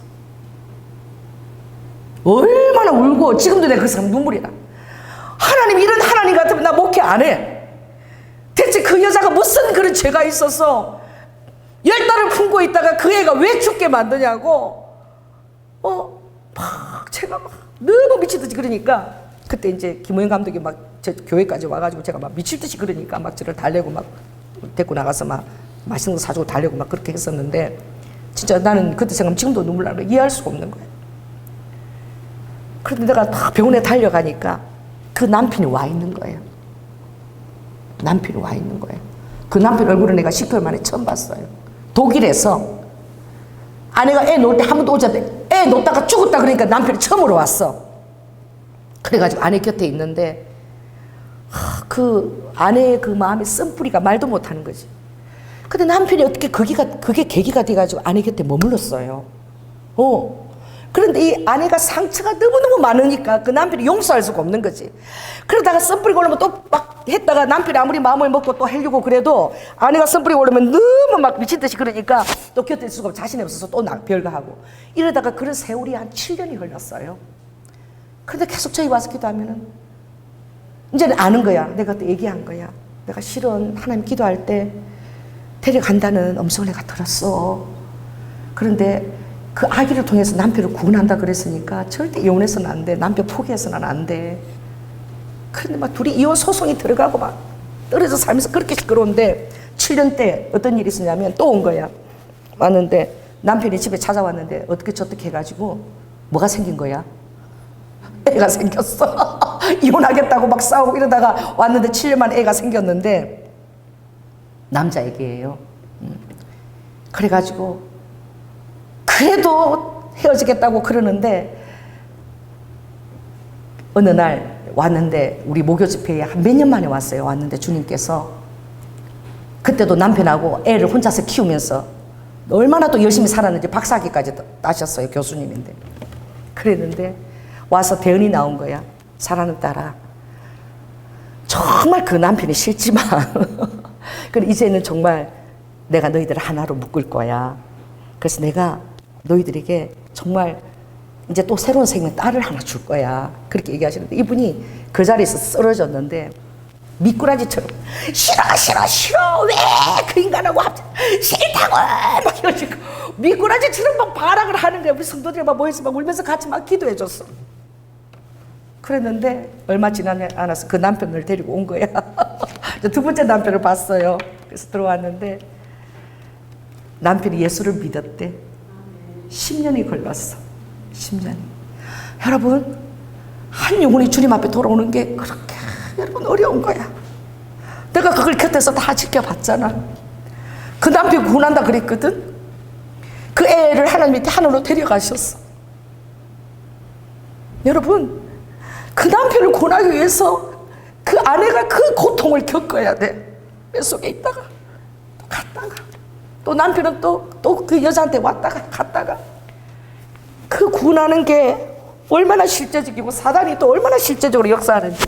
얼마나 울고 지금도 내가 그 사람 눈물이 나. 하나님 이런 하나님 같으면 나 목회 안 해. 대체 그 여자가 무슨 그런 죄가 있어서 10달을 품고 있다가 그 애가 왜 죽게 만드냐고. 막 제가 막 너무 미치듯이 그러니까 그때 이제 김호영 감독이 막 제 교회까지 와가지고 제가 막 미칠듯이 그러니까 막 저를 달래고 막 데리고 나가서 막 맛있는 거 사주고 달래고 막 그렇게 했었는데 진짜 나는 그때 생각하면 지금도 눈물 나는 거 이해할 수가 없는 거야. 그런데 내가 딱 병원에 달려가니까 그 남편이 와 있는 거예요. 남편이 와 있는 거예요. 그 남편 얼굴을 내가 10개월 만에 처음 봤어요. 독일에서 아내가 애 놓을 때 한 번도 오지 않는데 애 놓다가 죽었다 그러니까 남편이 처음으로 왔어. 그래가지고 아내 곁에 있는데 그 아내의 그 마음의 쓴뿌리가 말도 못하는 거지. 근데 남편이 어떻게 그게 계기가 돼가지고 아내 곁에 머물렀어요. 그런데 이 아내가 상처가 너무너무 많으니까 그 남편이 용서할 수가 없는 거지. 그러다가 쓴뿌리가 올라오면 또 막 했다가 남편이 아무리 마음을 먹고 또 하려고 그래도 아내가 쓴뿌리가 올라오면 너무 막 미친 듯이 그러니까 또 곁에 있을 수가 없고 자신이 없어서 또 별거하고 이러다가 그런 세월이 한 7년이 흘렀어요. 그런데 계속 저희 와서 기도하면은 이제는 아는 거야. 내가 또 얘기한 거야. 내가 실은 하나님 기도할 때 데려간다는 음성을 내가 들었어. 그런데 그 아기를 통해서 남편을 구원한다 그랬으니까 절대 이혼해서는 안 돼. 남편 포기해서는 안 돼. 그런데 막 둘이 이혼 소송이 들어가고 막 떨어져 살면서 그렇게 시끄러운데 7년 때 어떤 일이 있었냐면 또 온 거야. 왔는데 남편이 집에 찾아왔는데 어떻게 저떻게 해가지고 뭐가 생긴 거야? 애가 생겼어. 이혼하겠다고 막 싸우고 이러다가 왔는데 7년 만에 애가 생겼는데 남자애기예요. 그래가지고 그래도 헤어지겠다고 그러는데 어느 날 왔는데 우리 목요 집회에 한 몇 년 만에 왔어요. 왔는데 주님께서 그때도 남편하고 애를 혼자서 키우면서 얼마나 또 열심히 살았는지 박사학위까지 따셨어요. 교수님인데 그랬는데 와서 대언이 나온 거야. 사랑하는 딸아, 정말 그 남편이 싫지만 그래 이제는 정말 내가 너희들을 하나로 묶을 거야. 그래서 내가 너희들에게 정말 이제 또 새로운 생명 딸을 하나 줄 거야. 그렇게 얘기하시는데 이분이 그 자리에서 쓰러졌는데 미꾸라지처럼 싫어 왜 그 인간하고 싫다고 막 이러시고 미꾸라지처럼 막 발악을 하는 거야. 우리 성도들이 막 모여서 막 울면서 같이 막 기도해 줬어. 그랬는데 얼마 지나지 않아서 그 남편을 데리고 온 거야. 두 번째 남편을 봤어요. 그래서 들어왔는데 남편이 예수를 믿었대. 10년이 걸렸어. 10년이. 여러분, 한 영혼이 주님 앞에 돌아오는 게 그렇게 여러분 어려운 거야. 내가 그걸 곁에서 다 지켜봤잖아. 그 남편 구원한다 그랬거든. 그 애를 하나님이 하늘로 데려가셨어. 여러분, 그 남편을 구원하기 위해서 그 아내가 그 고통을 겪어야 돼. 뱃속에 있다가 또 갔다가 또 남편은 또 그 여자한테 왔다가 갔다가 그 구원하는 게 얼마나 실제적이고 사단이 또 얼마나 실제적으로 역사하는지.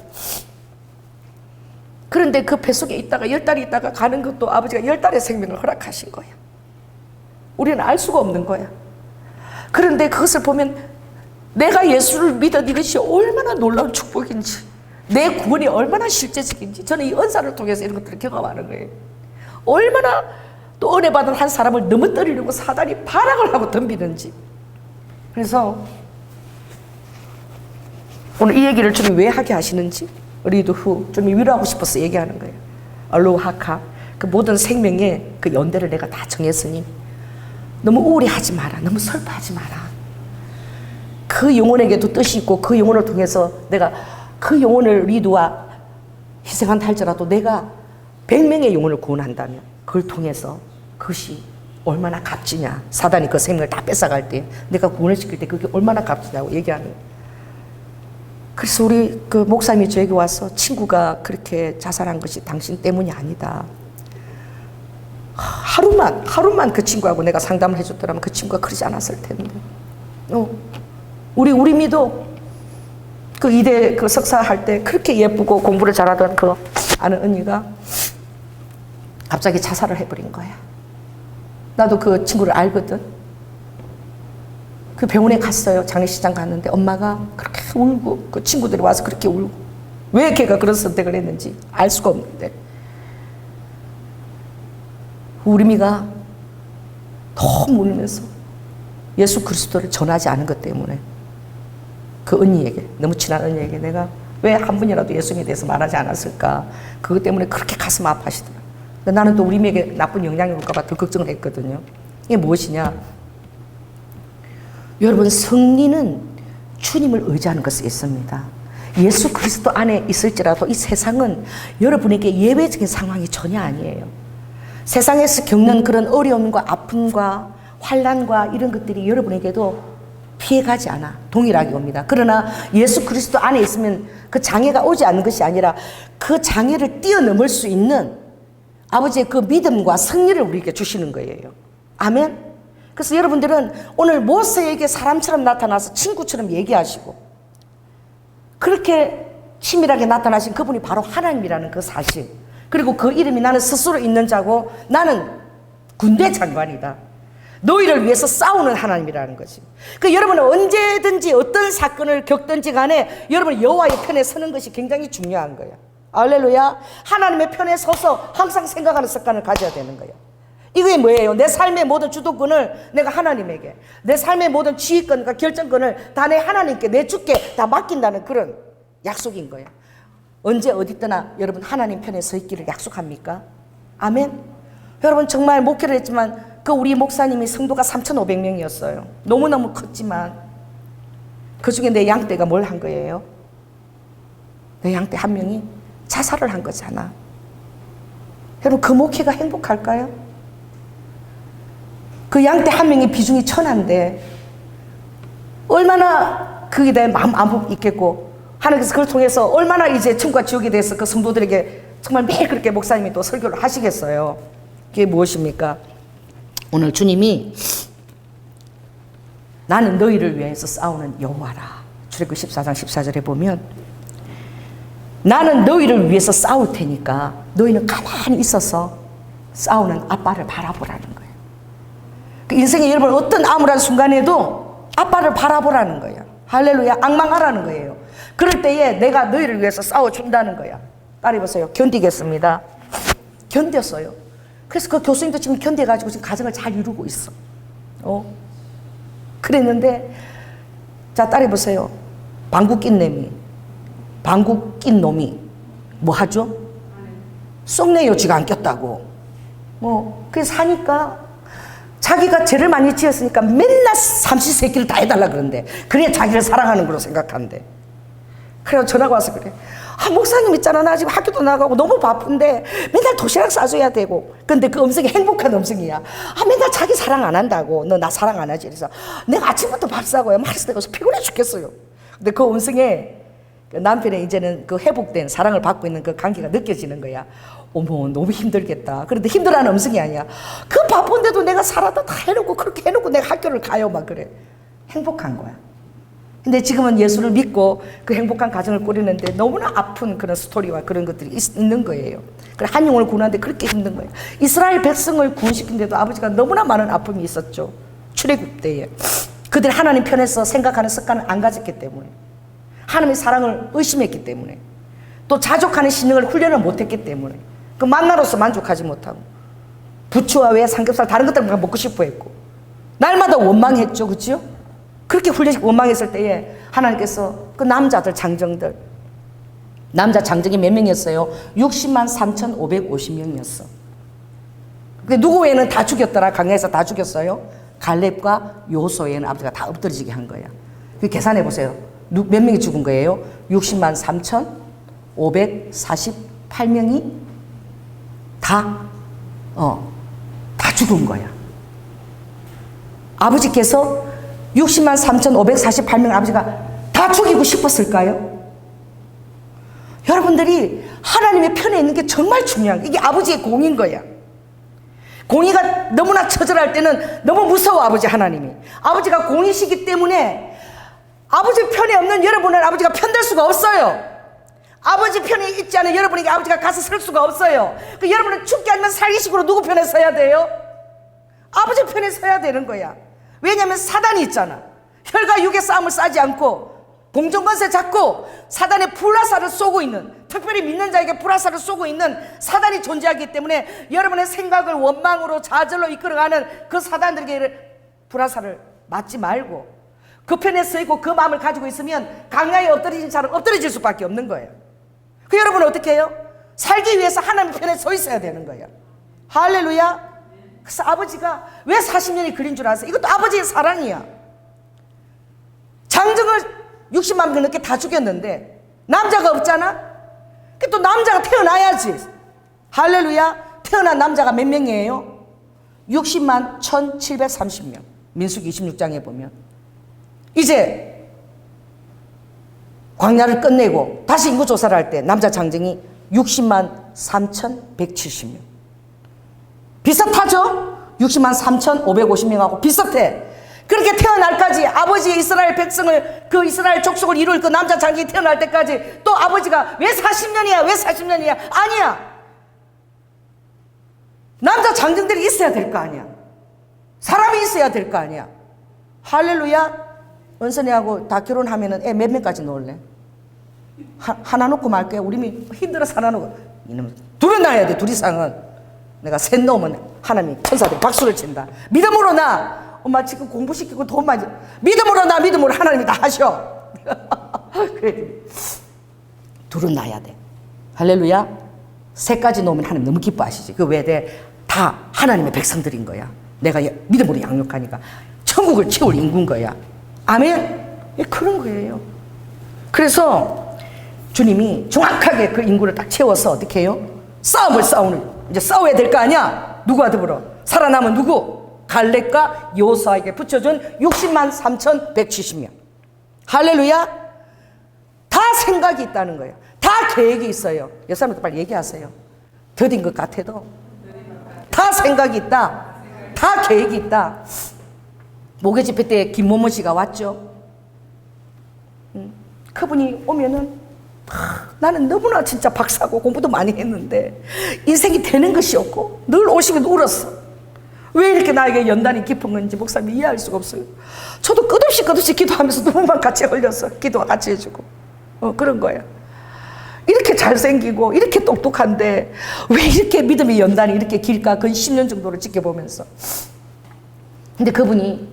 그런데 그 뱃속에 있다가 10달이 있다가 가는 것도 아버지가 10달의 생명을 허락하신 거야. 우리는 알 수가 없는 거야. 그런데 그것을 보면 내가 예수를 믿은 이것이 얼마나 놀라운 축복인지, 내 구원이 얼마나 실제적인지 저는 이 은사를 통해서 이런 것들을 경험하는 거예요. 얼마나 또 은혜 받은 한 사람을 넘어뜨리려고 사단이 발악을 하고 덤비는지. 그래서 오늘 이 얘기를 주님 왜 하게 하시는지 우리도 주님이 위로하고 싶어서 얘기하는 거예요. 알로하카, 그 모든 생명의 그 연대를 내가 다 정했으니 너무 우울해하지 마라. 너무 슬퍼하지 마라. 그 영혼에게도 뜻이 있고 그 영혼을 통해서 내가 그 영혼을 리드와 희생한다 할지라도 내가 100명의 영혼을 구원한다면 그걸 통해서 그것이 얼마나 값지냐. 사단이 그 생명을 다 뺏어갈 때 내가 구원을 시킬 때 그게 얼마나 값지냐고 얘기하는 거예요. 그래서 우리 그 목사님이 저에게 와서 친구가 그렇게 자살한 것이 당신 때문이 아니다. 하루만 그 친구하고 내가 상담을 해줬더라면 그 친구가 그러지 않았을 텐데. 우리 미도 그 이대 그 석사 할 때 그렇게 예쁘고 공부를 잘하던 그 아는 언니가 갑자기 자살을 해버린 거야. 나도 그 친구를 알거든. 그 병원에 갔어요. 장례식장 갔는데 엄마가 그렇게 울고 그 친구들이 와서 그렇게 울고 왜 걔가 그런 선택을 했는지 알 수가 없는데 우리 미가 너무 울면서 예수 그리스도를 전하지 않은 것 때문에 그 언니에게, 너무 친한 언니에게 내가 왜 한 번이라도 예수님에 대해서 말하지 않았을까, 그것 때문에 그렇게 가슴 아파하시더라. 나는 또 우리 미에게 나쁜 영향이 올까 봐 더 걱정을 했거든요. 이게 무엇이냐, 여러분, 승리는 주님을 의지하는 것에 있습니다. 예수 그리스도 안에 있을지라도 이 세상은 여러분에게 예외적인 상황이 전혀 아니에요. 세상에서 겪는 그런 어려움과 아픔과 환난과 이런 것들이 여러분에게도 피해가지 않아. 동일하게 옵니다. 그러나 예수 그리스도 안에 있으면 그 장애가 오지 않는 것이 아니라 그 장애를 뛰어넘을 수 있는 아버지의 그 믿음과 승리를 우리에게 주시는 거예요. 아멘. 그래서 여러분들은 오늘 모세에게 사람처럼 나타나서 친구처럼 얘기하시고 그렇게 친밀하게 나타나신 그분이 바로 하나님이라는 그 사실, 그리고 그 이름이 나는 스스로 있는 자고 나는 군대 장관이다. 너희를 위해서 싸우는 하나님이라는 거지. 그 여러분은 언제든지 어떤 사건을 겪든지 간에 여러분 여호와의 편에 서는 것이 굉장히 중요한 거야. 할렐루야. 하나님의 편에 서서 항상 생각하는 습관을 가져야 되는 거야. 이게 뭐예요? 내 삶의 모든 주도권을 내가 하나님에게, 내 삶의 모든 지휘권과 결정권을 다 내 하나님께, 내 주께 다 맡긴다는 그런 약속인 거예요. 언제 어디 있거나 여러분 하나님 편에 서 있기를 약속합니까? 아멘. 여러분 정말 목회를 했지만 그 우리 목사님이 성도가 3,500명이었어요. 너무너무 컸지만 그 중에 내 양떼가 뭘 한 거예요? 내 양떼 한 명이 자살을 한 거잖아. 여러분 그 목회가 행복할까요? 그 양떼 한 명의 비중이 1,000인데 얼마나 그게 대한 마음 아픔이 있겠고, 하나님께서 그걸 통해서 얼마나 이제 천국과 지옥에 대해서 그 성도들에게 정말 매일 그렇게 목사님이 또 설교를 하시겠어요. 그게 무엇입니까? 오늘 주님이 나는 너희를 위해서 싸우는 여호와라. 출애굽 14장 14절에 보면 나는 너희를 위해서 싸울 테니까 너희는 가만히 있어서 싸우는 아빠를 바라보라는 거예요. 그 인생에 여러분 어떤 암울한 순간에도 아빠를 바라보라는 거예요. 할렐루야. 앙망하라는 거예요. 그럴 때에 내가 너희를 위해서 싸워준다는 거야. 따라해보세요. 견디겠습니다. 견뎠어요. 그래서 그 교수님도 지금 견뎌가지고 지금 가정을 잘 이루고 있어. 그랬는데, 자, 따라해보세요. 방구 낀 놈이 뭐 하죠? 썩내요. 지가 안 꼈다고. 그래서 사니까 자기가 죄를 많이 지었으니까 맨날 삼시세끼를 다 해달라 그러는데, 그래야 자기를 사랑하는 걸로 생각한대. 그래서 전화가 와서 그래. 목사님 있잖아. 나 지금 학교도 나가고 너무 바쁜데 맨날 도시락 싸줘야 되고. 근데 그 음성이 행복한 음성이야. 맨날 자기 사랑 안 한다고. 너 나 사랑 안 하지? 그래서 내가 아침부터 밥 싸고요. 말해서 내가 피곤해 죽겠어요. 근데 그 음성에 남편의 이제는 그 회복된 사랑을 받고 있는 그 관계가 느껴지는 거야. 어머, 너무 힘들겠다. 그런데 힘들어하는 음성이 아니야. 그 바쁜데도 내가 살아다 다 해놓고 그렇게 해놓고 내가 학교를 가요. 막 그래. 행복한 거야. 근데 지금은 예수를 믿고 그 행복한 가정을 꾸리는데 너무나 아픈 그런 스토리와 그런 것들이 있는 거예요. 그래, 한 영혼을 구하는데 그렇게 힘든 거예요. 이스라엘 백성을 구원시킨데도 아버지가 너무나 많은 아픔이 있었죠. 출애굽 때에. 그들이 하나님 편에서 생각하는 습관을 안 가졌기 때문에, 하나님의 사랑을 의심했기 때문에, 또 자족하는 신앙을 훈련을 못했기 때문에, 그 만나로서 만족하지 못하고 부추와 외 삼겹살 다른 것들만 먹고 싶어 했고, 날마다 원망했죠. 그렇죠? 그렇게 원망했을 때에 하나님께서 그 남자들 장정들, 남자 장정이 몇 명이었어요? 60만 3,550명이었어. 누구 외에는 다 죽였더라. 강야에서 다 죽였어요. 갈렙과 요소에는 아버지가 다 엎드러지게 한 거야. 계산해 보세요. 몇 명이 죽은 거예요? 60만 3,548명이 다 죽은 거야. 아버지께서 60만 3,548명 아버지가 다 죽이고 싶었을까요? 여러분들이 하나님의 편에 있는 게 정말 중요한 거야. 이게 아버지의 공인 거야. 공의가 너무나 처절할 때는 너무 무서워. 아버지 하나님이. 아버지가 공이시기 때문에 아버지 편에 없는 여러분은 아버지가 편들 수가 없어요. 아버지 편에 있지 않은 여러분에게 아버지가 가서 설 수가 없어요. 그 여러분은 죽게 아니면 살기식으로 누구 편에 서야 돼요? 아버지 편에 서야 되는 거야. 왜냐하면 사단이 있잖아. 혈과 육의 싸움을 싸지 않고 공정권세 잡고 사단의 불화살을 쏘고 있는, 특별히 믿는 자에게 불화살을 쏘고 있는 사단이 존재하기 때문에 여러분의 생각을 원망으로 좌절로 이끌어가는 그 사단들에게 불화살을 맞지 말고 그 편에 서 있고 그 마음을 가지고 있으면 강야에 엎드러진 사람 엎드러질 수밖에 없는 거예요. 그 여러분은 어떻게 해요? 살기 위해서 하나님 편에 서 있어야 되는 거예요. 할렐루야. 그래서 아버지가 왜 40년이 걸린 줄 아세요? 이것도 아버지의 사랑이야. 장정을 60만 명 넘게 다 죽였는데 남자가 없잖아? 또 남자가 태어나야지. 할렐루야. 태어난 남자가 몇 명이에요? 60만 1,730명. 민수기 26장에 보면 이제 광야를 끝내고 다시 인구 조사를 할 때 남자 장정이 60만 3,170명. 비슷하죠? 60만 3,550명하고 비슷해. 그렇게 태어날까지 아버지의 이스라엘 백성을, 그 이스라엘 족속을 이룰 그 남자 장정이 태어날 때까지 또 아버지가 왜 40년이야? 왜 40년이야? 아니야. 남자 장정들이 있어야 될 거 아니야. 사람이 있어야 될 거 아니야. 할렐루야. 은선이하고 다 결혼하면은 애 몇 명까지 놓을래? 하나 놓고 말게. 우리 힘들어서 하나 놓고. 이놈 둘이 낳아야 돼. 둘 이상은. 내가 셋 놓으면 하나님 천사들 박수를 친다. 믿음으로 나. 엄마 지금 공부시키고 돈 많이. 믿음으로 나. 믿음으로 하나님이 다 하셔. 그래. 둘은 낳아야 돼. 할렐루야. 셋까지 놓으면 하나님 너무 기뻐하시지. 그 외에 다 하나님의 백성들인 거야. 내가 믿음으로 양육하니까 천국을 채울 인구인 거야. 아멘. 그런 거예요. 그래서 주님이 정확하게 그 인구를 딱 채워서 어떻게 해요? 싸움을 싸우는, 이제 싸워야 될 거 아니야? 누구와 더불어? 살아남은 누구? 갈렙과 여호수아에게 붙여준 60만 3,170명. 할렐루야. 다 생각이 있다는 거예요. 다 계획이 있어요. 여사님도 빨리 얘기하세요. 더딘 것 같아도 다 생각이 있다. 다 계획이 있다. 목요 집회 때 김모모 씨가 왔죠. 그분이 오면은 나는 너무나 진짜 박사고 공부도 많이 했는데 인생이 되는 것이 없고 늘 오시면 울었어. 왜 이렇게 나에게 연단이 깊은 건지 목사님 이해할 수가 없어요. 저도 끝없이 기도하면서 눈물만 같이 흘렸어. 기도와 같이 해주고 그런 거야. 이렇게 잘생기고 이렇게 똑똑한데 왜 이렇게 믿음의 연단이 이렇게 길까? 거의 10년 정도를 지켜보면서. 근데 그분이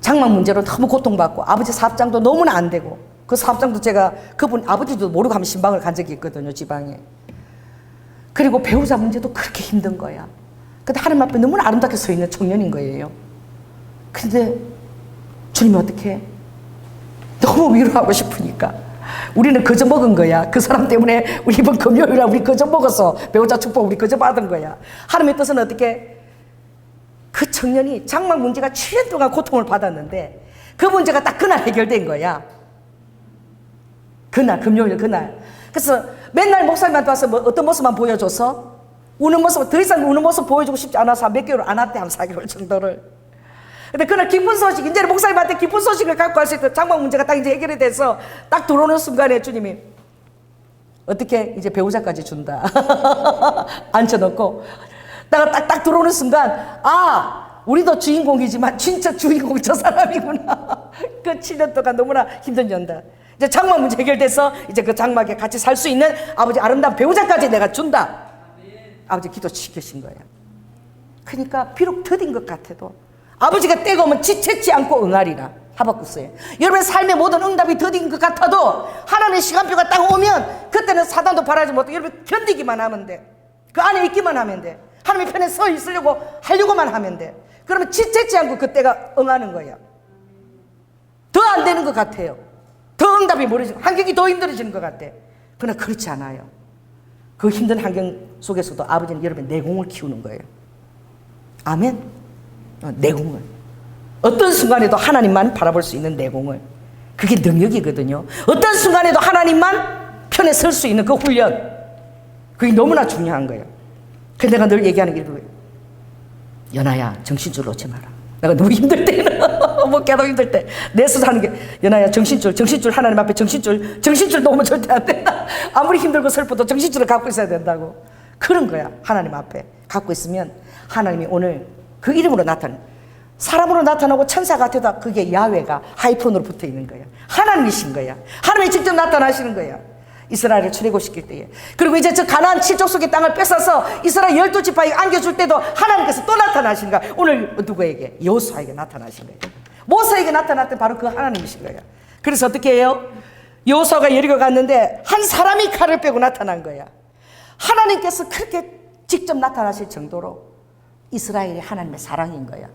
장막 문제로 너무 고통받고 아버지 사업장도 너무나 안 되고 그 사업장도 제가 그분 아버지도 모르고 한번 신방을 간 적이 있거든요, 지방에. 그리고 배우자 문제도 그렇게 힘든 거야. 근데 하나님 앞에 너무나 아름답게 서 있는 청년인 거예요. 근데 주님이 어떻게 너무 위로하고 싶으니까 우리는 거저 먹은 거야. 그 사람 때문에 우리 이번 금요일에 우리 거저 먹어서 배우자 축복 우리 거저 받은 거야. 하나님의 뜻은 어떻게? 그 청년이 장막 문제가 7년 동안 고통을 받았는데 그 문제가 딱 그날 해결된 거야. 그날 금요일 그날. 그래서 맨날 목사님한테 와서 뭐 어떤 모습만 보여줘서 우는 모습, 더 이상 우는 모습 보여주고 싶지 않아서 몇 개월 안 왔대. 한 4개월 정도를. 근데 그날 기쁜 소식, 이제는 목사님한테 기쁜 소식을 갖고 갈 수 있던 장막 문제가 딱 이제 해결이 돼서 딱 들어오는 순간에 주님이 어떻게 이제 배우자까지 준다. 앉혀놓고 딱 들어오는 순간 우리도 주인공이지만 진짜 주인공이 저 사람이구나. 그 7년 동안 너무나 힘든 연단. 이제 장막 문제 해결돼서 이제 그 장막에 같이 살 수 있는 아버지 아름다운 배우자까지 내가 준다. 아버지 기도 시키신 거예요. 그러니까 비록 더딘 것 같아도 아버지가 때가 오면 지체치 않고 응하리라. 하박국서에. 여러분의 삶의 모든 응답이 더딘 것 같아도 하나님의 시간표가 딱 오면 그때는 사단도 바라지 못하고 여러분 견디기만 하면 돼. 그 안에 있기만 하면 돼. 하나님의 편에 서 있으려고 하려고만 하면 돼. 그러면 지체치 않고 그때가 응하는 거야. 더 안 되는 것 같아요. 더 응답이 멀어지고 환경이 더 힘들어지는 것 같아. 그러나 그렇지 않아요. 그 힘든 환경 속에서도 아버지는 여러분의 내공을 키우는 거예요. 아멘. 내공을. 어떤 순간에도 하나님만 바라볼 수 있는 내공을. 그게 능력이거든요. 어떤 순간에도 하나님만 편에 설 수 있는 그 훈련. 그게 너무나 중요한 거예요. 그래서 내가 늘 얘기하는 게 이거예요. 연아야, 정신줄 놓지 마라. 내가 너무 힘들 때는 뭐 깨도 힘들 때 내 스스로 하는 게 연아야, 정신줄 하나님 앞에 정신줄 놓으면 절대 안 된다. 아무리 힘들고 슬퍼도 정신줄을 갖고 있어야 된다고. 그런 거야. 하나님 앞에 갖고 있으면 하나님이 오늘 그 이름으로 나타나. 사람으로 나타나고 천사 같아도 그게 야훼가 하이폰으로 붙어 있는 거야. 하나님이신 거야. 하나님이 직접 나타나시는 거야. 이스라엘을 출애굽시킬 때에. 그리고 이제 저 가나안 7족속의 땅을 뺏어서 이스라엘 12지파에 안겨줄 때도 하나님께서 또 나타나시는 거야. 오늘 누구에게? 여호수아에게 나타나신 거예요. 모세에게 나타났을 때 바로 그 하나님이신 거야. 그래서 어떻게 해요? 여호수아가 여리고 갔는데 한 사람이 칼을 빼고 나타난 거야. 하나님께서 그렇게 직접 나타나실 정도로 이스라엘이 하나님의 사랑인 거야.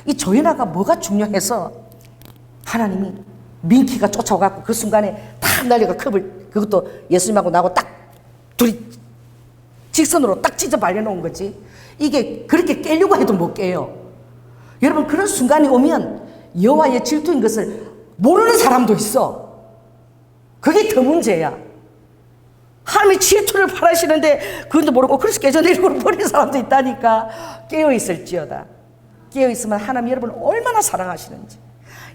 이 조연아가 뭐가 중요해서 하나님이 민키가 쫓아와갖고 그 순간에 탁 날려가 컵을, 그것도 예수님하고 나하고 딱 둘이 직선으로 딱 찢어 발려놓은 거지. 이게 그렇게 깨려고 해도 못 깨요. 여러분, 그런 순간이 오면 여호와의 질투인 것을 모르는 사람도 있어. 그게 더 문제야. 하나님이 질투를 바라시는데 그것도 모르고 그래서 깨져내리고 버리는 사람도 있다니까. 깨어있을지어다. 깨어있으면 하나님 여러분을 얼마나 사랑하시는지.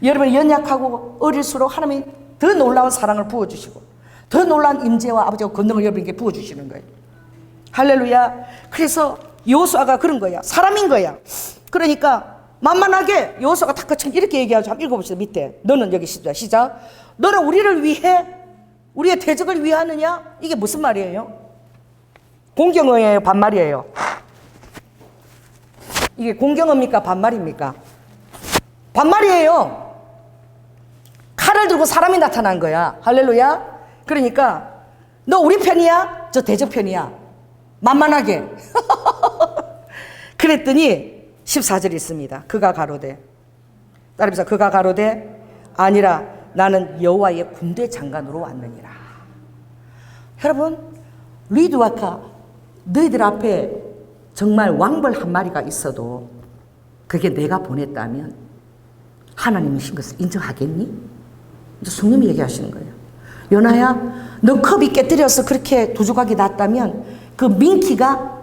여러분이 연약하고 어릴수록 하나님이 더 놀라운 사랑을 부어주시고 더 놀라운 임재와 아버지와 권능을 여러분에게 부어주시는 거예요. 할렐루야. 그래서 여호수아가 그런 거야. 사람인 거야. 그러니까 만만하게 여호수아가 탁 이렇게 얘기하죠. 한번 읽어봅시다. 밑에. 너는 여기 시작. 너는 우리를 위해 우리의 대적을 위하느냐? 이게 무슨 말이에요? 공경어예요? 반말이에요? 이게 공경어입니까? 반말입니까? 반말이에요. 칼을 들고 사람이 나타난 거야. 할렐루야. 그러니까 너 우리 편이야? 저 대적 편이야? 만만하게. 그랬더니 14절 있습니다. 그가 가로되, 따라해보세요. 그가 가로되 아니라 나는 여호와의 군대 장관으로 왔느니라. 여러분, 리드와카 너희들 앞에 정말 왕벌 한 마리가 있어도 그게 내가 보냈다면 하나님이신 것을 인정하겠니? 이제 성령이 얘기하시는 거예요. 연아야, 너 컵이 깨뜨려서 그렇게 두둑하게 났다면 그 민키가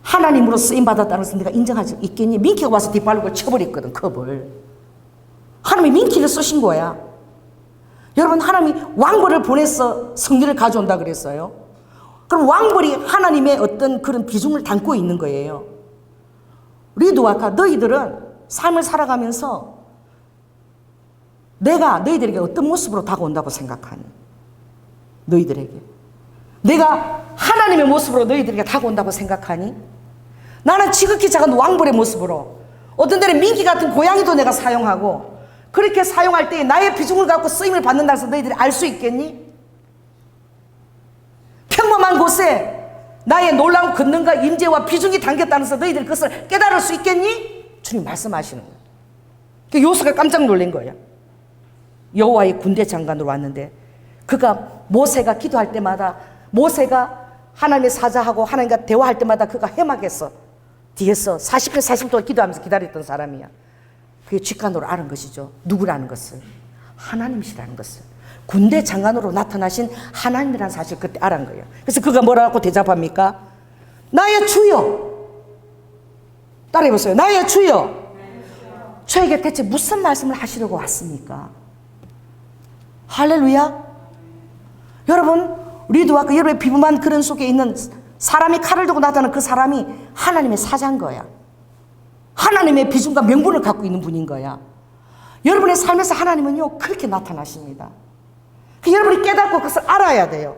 하나님으로 쓰임받았다는 것을 내가 인정할 수 있겠니? 민키가 와서 뒷발로 쳐버렸거든, 컵을. 하나님이 민키를 쓰신 거야. 여러분, 하나님이 왕벌을 보내서 성리를 가져온다 그랬어요. 그럼 왕벌이 하나님의 어떤 그런 비중을 담고 있는 거예요. 리드와 아까 너희들은 삶을 살아가면서 내가 너희들에게 어떤 모습으로 다가온다고 생각하니? 너희들에게. 내가 하나님의 모습으로 너희들에게 다가온다고 생각하니? 나는 지극히 작은 왕벌의 모습으로, 어떤 때는 민기 같은 고양이도 내가 사용하고, 그렇게 사용할 때 나의 비중을 갖고 쓰임을 받는다 해서 너희들이 알 수 있겠니? 평범한 곳에 나의 놀라운 권능과 임재와 비중이 담겼다는 해서 너희들이 그것을 깨달을 수 있겠니? 주님 말씀하시는 거예요. 그 요수가 깜짝 놀란 거예요. 여호와의 군대 장관으로 왔는데, 그가 모세가 기도할 때마다, 모세가 하나님의 사자하고 하나님과 대화할 때마다 그가 해막했어. 뒤에서 40일 40일 동안 기도하면서 기다렸던 사람이야. 그게 직관으로 아는 것이죠. 누구라는 것을. 하나님이시라는 것을. 군대 장관으로 나타나신 하나님이라는 사실 그때 알은 거예요. 그래서 그가 뭐라고 대답합니까? 나의 주여. 따라해보세요. 나의 주여. 저에게 대체 무슨 말씀을 하시려고 왔습니까? 할렐루야. 여러분, 리드와 그 여러분의 비범한 그런 속에 있는 사람이 칼을 들고 나타나는 그 사람이 하나님의 사자인 거야. 하나님의 비중과 명분을 갖고 있는 분인 거야. 여러분의 삶에서 하나님은요, 그렇게 나타나십니다. 그 여러분이 깨닫고 그것을 알아야 돼요.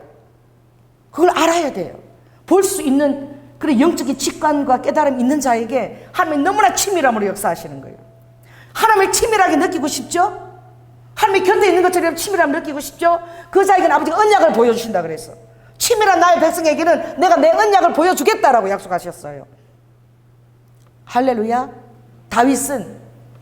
그걸 알아야 돼요. 볼 수 있는 그런 영적인 직관과 깨달음이 있는 자에게 하나님이 너무나 치밀함으로 역사하시는 거예요. 하나님을 치밀하게 느끼고 싶죠? 하나님이 곁에 있는 것처럼 치밀함을 느끼고 싶죠? 그 자에게는 아버지가 언약을 보여주신다 그랬어. 치밀한 나의 백성에게는 내가 내 언약을 보여주겠다라고 약속하셨어요. 할렐루야. 다윗은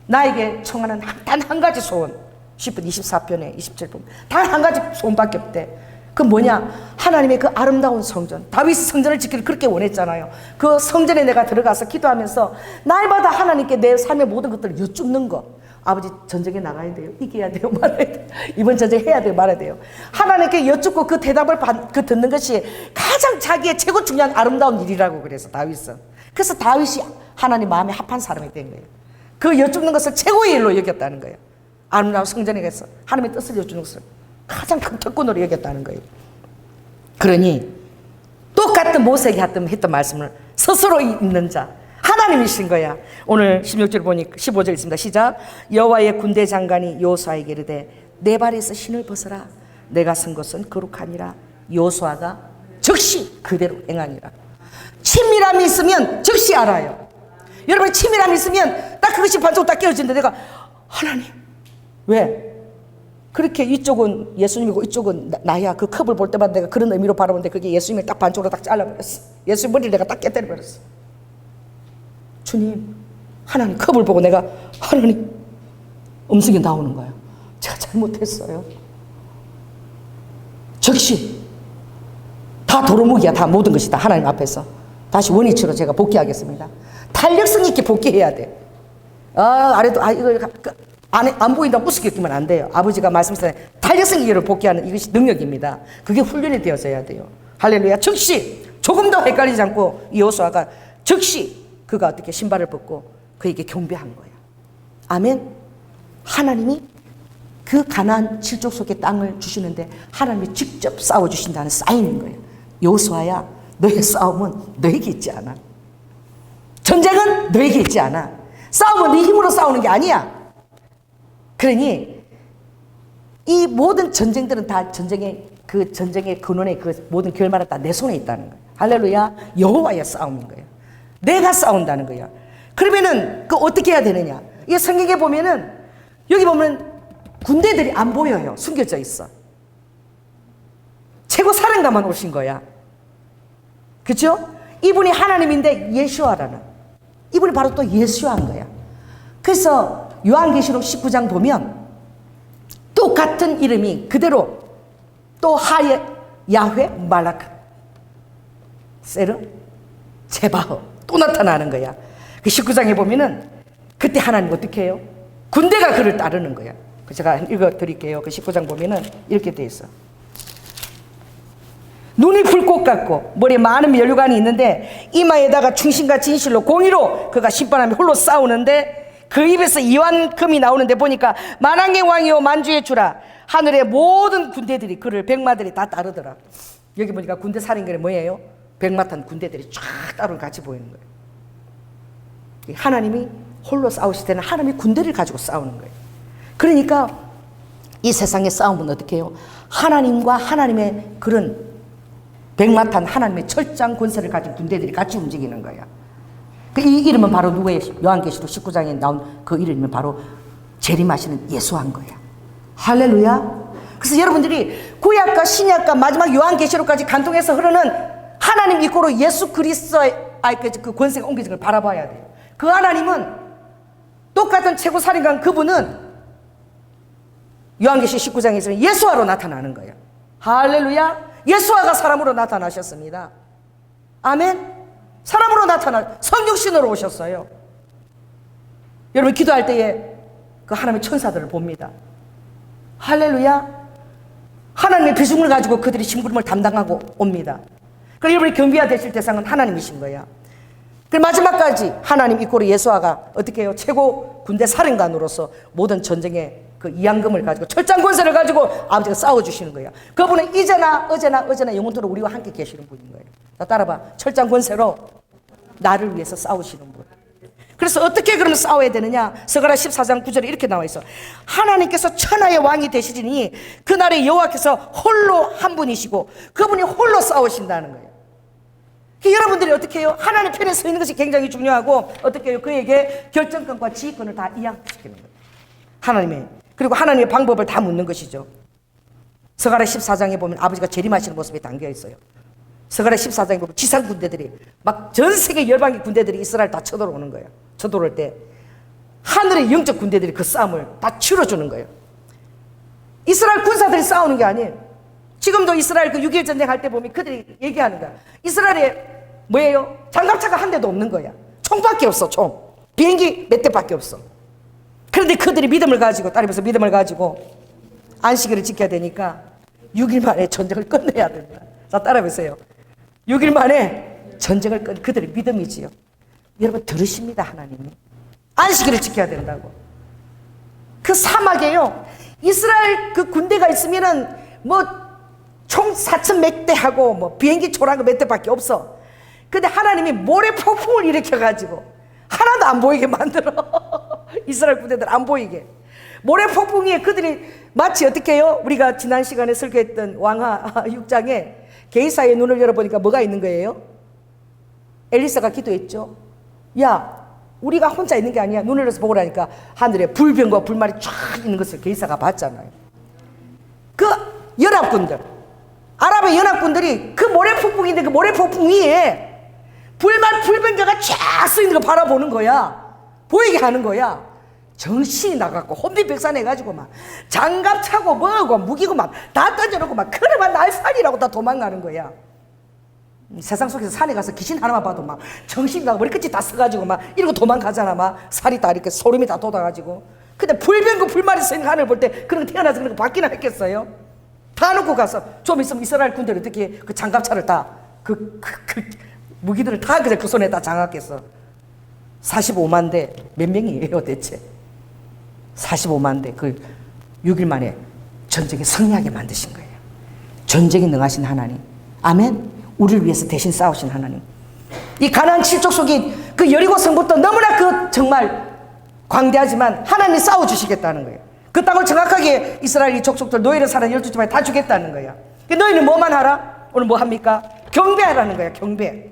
나에게 청하는 단 한 가지 소원, 10편 24편에 27편 단 한 가지 소원밖에 없대. 그 뭐냐? 하나님의 그 아름다운 성전, 다윗이 성전을 짓기를 그렇게 원했잖아요. 그 성전에 내가 들어가서 기도하면서 날마다 하나님께 내 삶의 모든 것들을 여쭙는 거. 아버지, 전쟁에 나가야 돼요? 이겨야 돼요? 말아야 돼요? 이번 전쟁 해야 돼요? 말아야 돼요? 하나님께 여쭙고 그 대답을 듣는 것이 가장 자기의 최고 중요한 아름다운 일이라고 그래서 다윗은. 그래서 다윗이 하나님 마음에 합한 사람이 된 거예요. 그 여쭙는 것을 최고의 일로 여겼다는 거예요. 아름다운 성전에 가서 하나님의 뜻을 여쭈는 것을 가장 큰 특권으로 여겼다는 거예요. 그러니 똑같은 모세에게 했던 말씀을 스스로 있는 자 하나님이신 거야. 오늘 16절 보니 15절 있습니다. 시작. 여호와의 군대 장관이 여호수아에게 이르되 내 발에서 신을 벗어라. 내가 선 것은 거룩하니라. 여호수아가 즉시 그대로 행하니라. 친밀함이 있으면 즉시 알아요. 여러분, 친밀함이 있으면 딱 그것이 반쪽으로 딱 깨어지는데 내가 하나님 왜? 그렇게 이쪽은 예수님이고 이쪽은 나야. 그 컵을 볼 때마다 내가 그런 의미로 바라보는데 그게 예수님을 딱 반쪽으로 딱 잘라버렸어. 예수님 머리를 내가 딱 깨뜨려버렸어. 주님, 하나님 컵을 보고 내가 하나님 음성이 나오는 거예요. 제가 잘못했어요. 즉시 다 도루묵이야. 다 모든 것이 다 하나님 앞에서 다시 원위치로 제가 복귀하겠습니다. 탄력성 있게 복귀해야 돼. 아래도 이걸 안 보인다고 우습게 끼면 안 돼요. 아버지가 말씀하셨잖아요. 탄력성 있게 복귀하는 이것이 능력입니다. 그게 훈련이 되어져야 돼요. 할렐루야. 즉시 조금도 헷갈리지 않고 여호수아가 즉시 그가 어떻게 신발을 벗고 그에게 경배한 거예요. 아멘. 하나님이 그 가나안 칠족 속의 땅을 주시는데 하나님이 직접 싸워주신다는 사인인 거예요. 여호수아야, 너의 싸움은 너에게 있지 않아. 전쟁은 너에게 있지 않아. 싸움은 네 힘으로 싸우는 게 아니야. 그러니 이 모든 전쟁들은 다 전쟁의 근원의 그 모든 결말은 다 내 손에 있다는 거예요. 할렐루야. 여호와의 싸움인 거예요. 내가 싸운다는 거야. 그러면은 그 어떻게 해야 되느냐? 이게 성경에 보면은 여기 보면 군대들이 안 보여요. 숨겨져 있어. 최고 사령관만 오신 거야. 그렇죠? 이분이 하나님인데 예수아라는 이분이 바로 또 예수아인 거야. 그래서 요한계시록 19장 보면 똑같은 이름이 그대로 또 야훼, 말라크, 세르, 제바흐 또 나타나는 거야. 그 19장에 보면은 그때 하나님 어떻게 해요? 군대가 그를 따르는 거야. 제가 읽어드릴게요. 그 19장 보면은 이렇게 돼 있어. 눈이 불꽃 같고 머리에 많은 면류관이 있는데 이마에다가 충신과 진실로 공의로 그가 심판하며 홀로 싸우는데 그 입에서 이완금이 나오는데 보니까 만왕의 왕이요 만주의 주라. 하늘의 모든 군대들이 그를 백마들이 다 따르더라. 여기 보니까 군대 사령관이 뭐예요? 백마 탄 군대들이 쫙 따로 같이 보이는 거예요. 하나님이 홀로 싸우실 때는 하나님이 군대를 가지고 싸우는 거예요. 그러니까 이 세상의 싸움은 어떻게 해요? 하나님과 하나님의 그런 백마탄 하나님의 철장 권세를 가진 군대들이 같이 움직이는 거야. 이 이름은 바로 누구예요? 요한계시록 19장에 나온 그 이름은 바로 재림하시는 예수한 거야. 할렐루야. 그래서 여러분들이 구약과 신약과 마지막 요한계시록까지 간통해서 흐르는 하나님 이꼬로 예수 그리스도의 그 권세가 옮겨진 걸 바라봐야 돼요. 그 하나님은 똑같은 최고 살인관 그분은 요한계시록 19장에서는 예수화로 나타나는 거예요. 할렐루야. 예수화가 사람으로 나타나셨습니다. 아멘. 사람으로 나타나 성육신으로 오셨어요. 여러분 기도할 때에 그 하나님의 천사들을 봅니다. 할렐루야. 하나님의 비중을 가지고 그들이 심부름을 담당하고 옵니다. 그래서 여러분이 경비가 되실 대상은 하나님이신 거야. 그 마지막까지 하나님 이꼬르 예수아가 어떻게 해요? 최고 군대 사령관으로서 모든 전쟁의 그 이양금을 가지고 철장 권세를 가지고 아버지가 싸워주시는 거예요. 그분은 이제나 어제나 영원토록 우리와 함께 계시는 분인 거예요. 자, 따라봐. 철장 권세로 나를 위해서 싸우시는 분. 그래서 어떻게 그러면 싸워야 되느냐? 스가랴 14장 9절에 이렇게 나와 있어. 하나님께서 천하의 왕이 되시지니 그날에 여호와께서 홀로 한 분이시고 그분이 홀로 싸우신다는 거예요. 여러분들이 어떻게 해요? 하나님 편에 서 있는 것이 굉장히 중요하고 어떻게 해요? 그에게 결정권과 지휘권을 다 이양시키는 거예요. 하나님의. 그리고 하나님의 방법을 다 묻는 것이죠. 스가랴 14장에 보면 아버지가 재림하시는 모습이 담겨 있어요. 스가랴 14장에 보면 지상 군대들이 막 전 세계 열방의 군대들이 이스라엘 다 쳐들어오는 거예요. 쳐들어올 때 하늘의 영적 군대들이 그 싸움을 다 치러주는 거예요. 이스라엘 군사들이 싸우는 게 아니에요. 지금도 이스라엘 그 6.1 전쟁 할 때 보면 그들이 얘기하는 거야. 이스라엘에 뭐예요? 장갑차가 한 대도 없는 거야. 총밖에 없어, 총. 비행기 몇 대밖에 없어. 그런데 그들이 믿음을 가지고, 따라해서 믿음을 가지고 안식일을 지켜야 되니까 6일 만에 전쟁을 끝내야 된다. 자, 따라해보세요. 6일 만에 전쟁을 그들의 믿음이지요. 여러분 들으십니다. 하나님이 안식일을 지켜야 된다고. 그 사막에요 이스라엘 그 군대가 있으면은 뭐 총 4천 몇 대하고 뭐 비행기 초라한 거 몇 대밖에 없어. 근데 하나님이 모래 폭풍을 일으켜가지고 하나도 안 보이게 만들어. 이스라엘 군대들 안 보이게. 모래 폭풍 위에 그들이 마치 어떻게 해요? 우리가 지난 시간에 설교했던 왕하 6장에 게이사의 눈을 열어보니까 뭐가 있는 거예요? 엘리사가 기도했죠. 야, 우리가 혼자 있는 게 아니야. 눈을 열어서 보고라니까 하늘에 불병과 불말이 쫙 있는 것을 게이사가 봤잖아요. 그 연합군들, 아랍의 연합군들이 그 모래폭풍인데 그 모래폭풍 위에 불말 불병거가 쫙 쓰이는 거 바라보는 거야. 보이게 하는 거야. 정신이 나갖고 혼비백산 해가지고 막 장갑 차고 뭐고 무기고 막 다 던져놓고 막 그러면 날살이라고 다 도망가는 거야. 세상 속에서 산에 가서 귀신 하나만 봐도 막 정신이 나고 머리끝이 다 써가지고 막 이러고 도망가잖아. 막 살이 다 이렇게 소름이 다 돋아가지고. 근데 불병거 불말이 쓰이는 하늘 볼 때 그런 거 태어나서 그런 거 받기나 했겠어요? 다 놓고 가서 좀 있으면 이스라엘 군대를 어떻게 그 장갑차를 다 그 무기들을 다 그냥 그 손에 다 장악했어. 45만 대 몇 명이에요 대체? 45만 대 그 6일 만에 전쟁에 승리하게 만드신 거예요. 전쟁에 능하신 하나님. 아멘. 우리를 위해서 대신 싸우신 하나님. 이 가나안 7족속이 그 여리고 성부터 너무나 그 정말 광대하지만 하나님이 싸워주시겠다는 거예요. 그 땅을 정확하게 이스라엘 이 족속들 노예로 사는 12지파에 다 주겠다는 거야. 너희는 뭐만 하라? 오늘 뭐 합니까? 경배하라는 거야. 경배.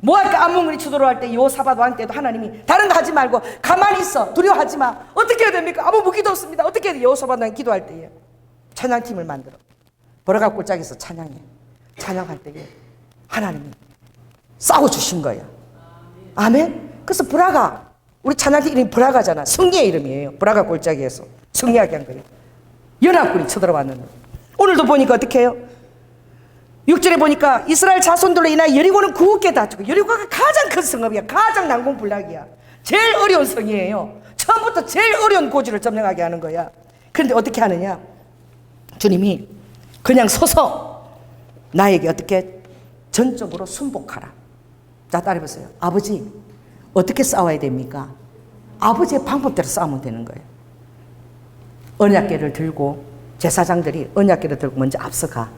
뭐 할까? 암몬군이 추돌할 때 여호사밧 왕 때도 하나님이 다른 거 하지 말고 가만히 있어. 두려워하지 마. 어떻게 해야 됩니까? 아무 무기도 없습니다. 어떻게 해야 돼? 여호사밧 왕이 기도할 때에 찬양팀을 만들어. 보라가 꼴짝에서 찬양해. 찬양할 때에 하나님이 싸워주신 거야. 아멘? 그래서 브라가 우리 찬양팀 이름이 브라가잖아. 승리의 이름이에요. 브라가 골짜기에서 승리하게 한 거예요. 연합군이 쳐들어왔는데 오늘도 보니까 어떻게 해요? 6절에 보니까 이스라엘 자손들로 인하여 여리고는 굳게 다투고 여리고가 가장 큰 성읍이야. 가장 난공불락이야. 제일 어려운 성이에요. 처음부터 제일 어려운 고지를 점령하게 하는 거야. 그런데 어떻게 하느냐? 주님이 그냥 서서 나에게 어떻게 전적으로 순복하라. 자, 따라해보세요. 아버지 어떻게 싸워야 됩니까? 아버지의 방법대로 싸우면 되는 거예요. 언약궤를 들고 제사장들이 언약궤를 들고 먼저 앞서가.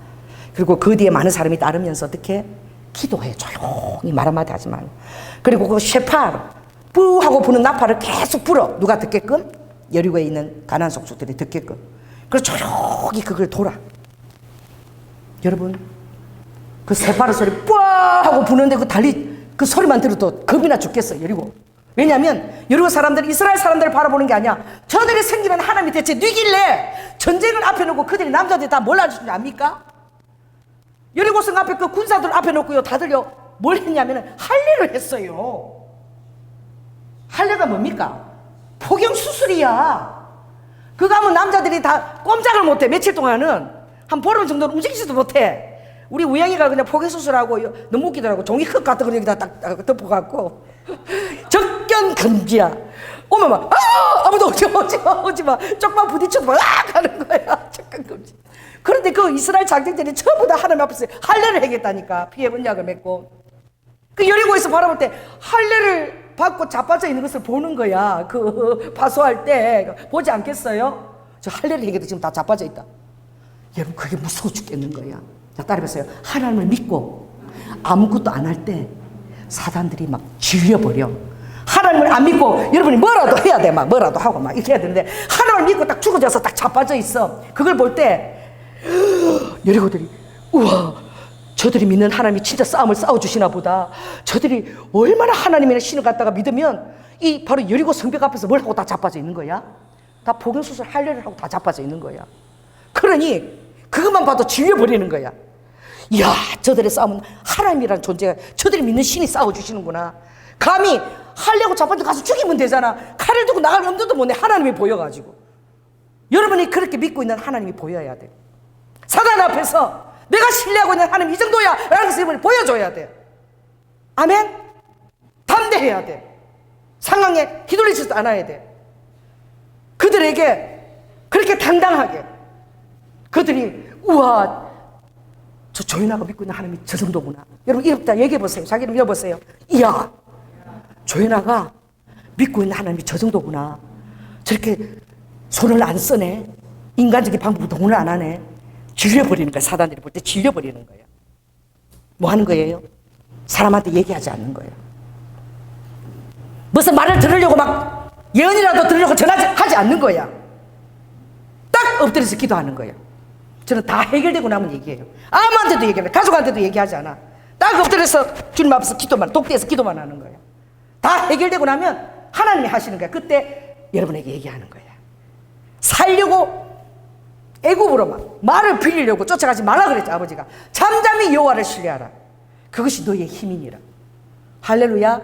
그리고 그 뒤에 많은 사람이 따르면서 어떻게 기도해. 조용히 말 한마디 하지 말고. 그리고 그 셰팔 뿌 하고 부는 나팔을 계속 불어. 누가 듣게끔? 여리고에 있는 가나안 속족들이 듣게끔. 그래서 조용히 그걸 돌아. 여러분, 그 셰팔의 소리 뿌 하고 부는데 그 소리만 들어도 겁이나 죽겠어. 여리고. 왜냐하면 여리고 사람들이 이스라엘 사람들을 바라보는 게 아니야. 저들이 생기는 하나님이 대체 누길래 전쟁을 앞에 놓고 그들이 남자들이 다 뭘 하는지 압니까? 여리고성 앞에 그 군사들 앞에 놓고요, 다들요 뭘 했냐면 할례를 했어요. 할례가 뭡니까? 포경 수술이야. 그거 하면 남자들이 다 꼼짝을 못해. 며칠 동안은 한 보름 정도는 움직이지도 못해. 우리 우영이가 그냥 포경 수술하고 너무 웃기더라고. 종이컵 같은 거 여기다 딱 덮어갖고 적견 금지야. 오면 막 아무도 오지 마. 쪽만 부딪혀도 막 하는 거야. 적견 금지. 그런데 그 이스라엘 장정들이 전부 다 하나님 앞에서 할례를 하겠다니까. 피해 언약을 맺고. 그 여리고에서 바라볼 때 할례를 받고 자빠져 있는 것을 보는 거야. 그 파수할 때 보지 않겠어요? 저 할례를 하겠다. 지금 다 자빠져 있다. 여러분, 그게 무서워 죽겠는 거야. 자, 따라해보세요. 하나님을 믿고 아무것도 안 할 때 사단들이 막 질려버려. 하나님을 안 믿고 여러분이 뭐라도 해야 돼. 막 뭐라도 하고 막 이렇게 해야 되는데, 하나님을 믿고 딱 죽어져서 딱 자빠져 있어. 그걸 볼 때 여리고들이 우와, 저들이 믿는 하나님이 진짜 싸움을 싸워주시나 보다. 저들이 얼마나 하나님의 신을 갖다가 믿으면 이 바로 여리고 성벽 앞에서 뭘 하고 다 자빠져 있는 거야? 다 복용수술 할례를 하고 다 자빠져 있는 거야. 그러니 그것만 봐도 질려버리는 거야. 이야, 저들의 싸움은 하나님이라는 존재가, 저들이 믿는 신이 싸워주시는구나. 감히 할례고 자빠져 가서 죽이면 되잖아. 칼을 두고 나갈 엄두도 못 내. 하나님이 보여가지고. 여러분이 그렇게 믿고 있는 하나님이 보여야 돼. 사단 앞에서 내가 신뢰하고 있는 하나님 이 정도야 라는 것을 여러분이 보여줘야 돼. 아멘? 담대해야 돼. 상황에 휘둘리지도 않아야 돼. 그들에게 그렇게 당당하게, 그들이 우와, 저 조연아가 믿고 있는 하나님이 저 정도구나. 여러분 이렇다 얘기해보세요. 자기 이름 읽어보세요. 이야, 조연아가 믿고 있는 하나님이 저 정도구나. 저렇게 손을 안 쓰네. 인간적인 방법으로 동을 안 하네. 질려버리는 거야. 사단들이 볼 때 질려버리는 거예요. 뭐 하는 거예요? 사람한테 얘기하지 않는 거예요. 무슨 말을 들으려고 막 예언이라도 들으려고 전화하지 않는 거야. 딱 엎드려서 기도하는 거예요. 저는 다 해결되고 나면 얘기해요. 아무한테도 얘기하면, 가족한테도 얘기하지 않아. 딱 엎드려서 주님 앞에서 기도만, 독대에서 기도만 하는 거예요. 다 해결되고 나면 하나님이 하시는 거야. 그때 여러분에게 얘기하는 거야. 살려고 애굽으로 막 말을 빌리려고 쫓아가지 말라 그랬죠. 아버지가 잠잠히 여호와를 신뢰하라. 그것이 너희의 힘이니라. 할렐루야.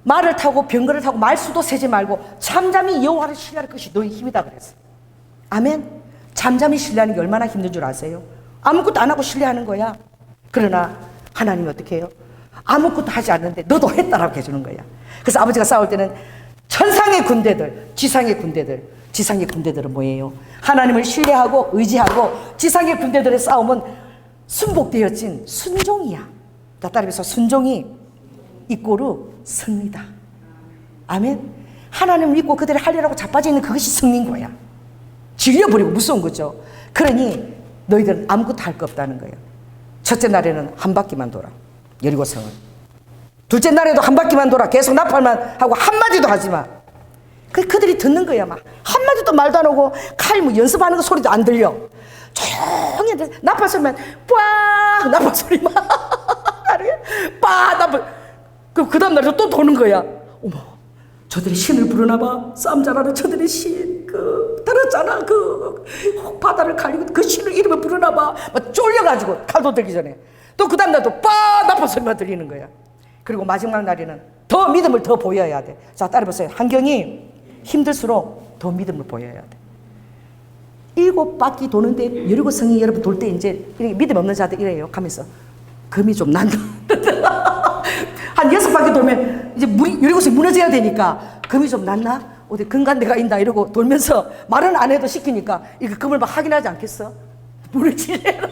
말을 타고 병거를 타고 말수도 세지 말고 잠잠히 여호와를 신뢰하라. 그것이 너희의 힘이다 그랬어요. 아멘. 잠잠히 신뢰하는 게 얼마나 힘든 줄 아세요? 아무것도 안 하고 신뢰하는 거야. 그러나 하나님이 어떻게 해요? 아무것도 하지 않는데 너도 했다라고 해주는 거야. 그래서 아버지가 싸울 때는 천상의 군대들, 지상의 군대들, 지상의 군대들은 뭐예요? 하나님을 신뢰하고 의지하고 지상의 군대들의 싸움은 순복되어진 순종이야. 따라해서 순종이 이꼬르 승리다. 아멘. 하나님을 믿고 그들의 할례라고 자빠져 있는 그것이 승리인 거야. 질려버리고 무서운 거죠. 그러니 너희들은 아무것도 할 거 없다는 거예요. 첫째 날에는 한 바퀴만 돌아. 여리고성을. 둘째 날에도 한 바퀴만 돌아. 계속 나팔만 하고 한마디도 하지 마. 그들이 듣는 거야. 막 한마디도 말도 안 하고 칼 뭐 연습하는 거 소리도 안 들려. 조용히 나팔 소리만 빠 나팔 소리만 빠 나팔. 그 다음 날에 또 도는 거야. 어머, 저들이 신을 부르나 봐. 싸움 잘하는 저들의 신. 들었잖아. 바다를 갈리고 그 신을 이름을 부르나 봐. 막 쫄려가지고 칼도 들기 전에 또 그 다음 날도 빠 나팔 소리만 들리는 거야. 그리고 마지막 날에는 더 믿음을 더 보여야 돼. 자, 따라해보세요. 환경이 힘들수록 더 믿음을 보여야 돼. 7바퀴 도는데 여리고성이 여러분 돌 때 이제 이렇게 믿음 없는 자들 이래요. 가면서 금이 좀 난다. 한 6바퀴 돌면 이제 여리고성이 무너져야 되니까 금이 좀 났나? 어디 금간대가 있나? 이러고 돌면서 말은 안 해도 시키니까 이거 금을 막 확인하지 않겠어? 무너지래라.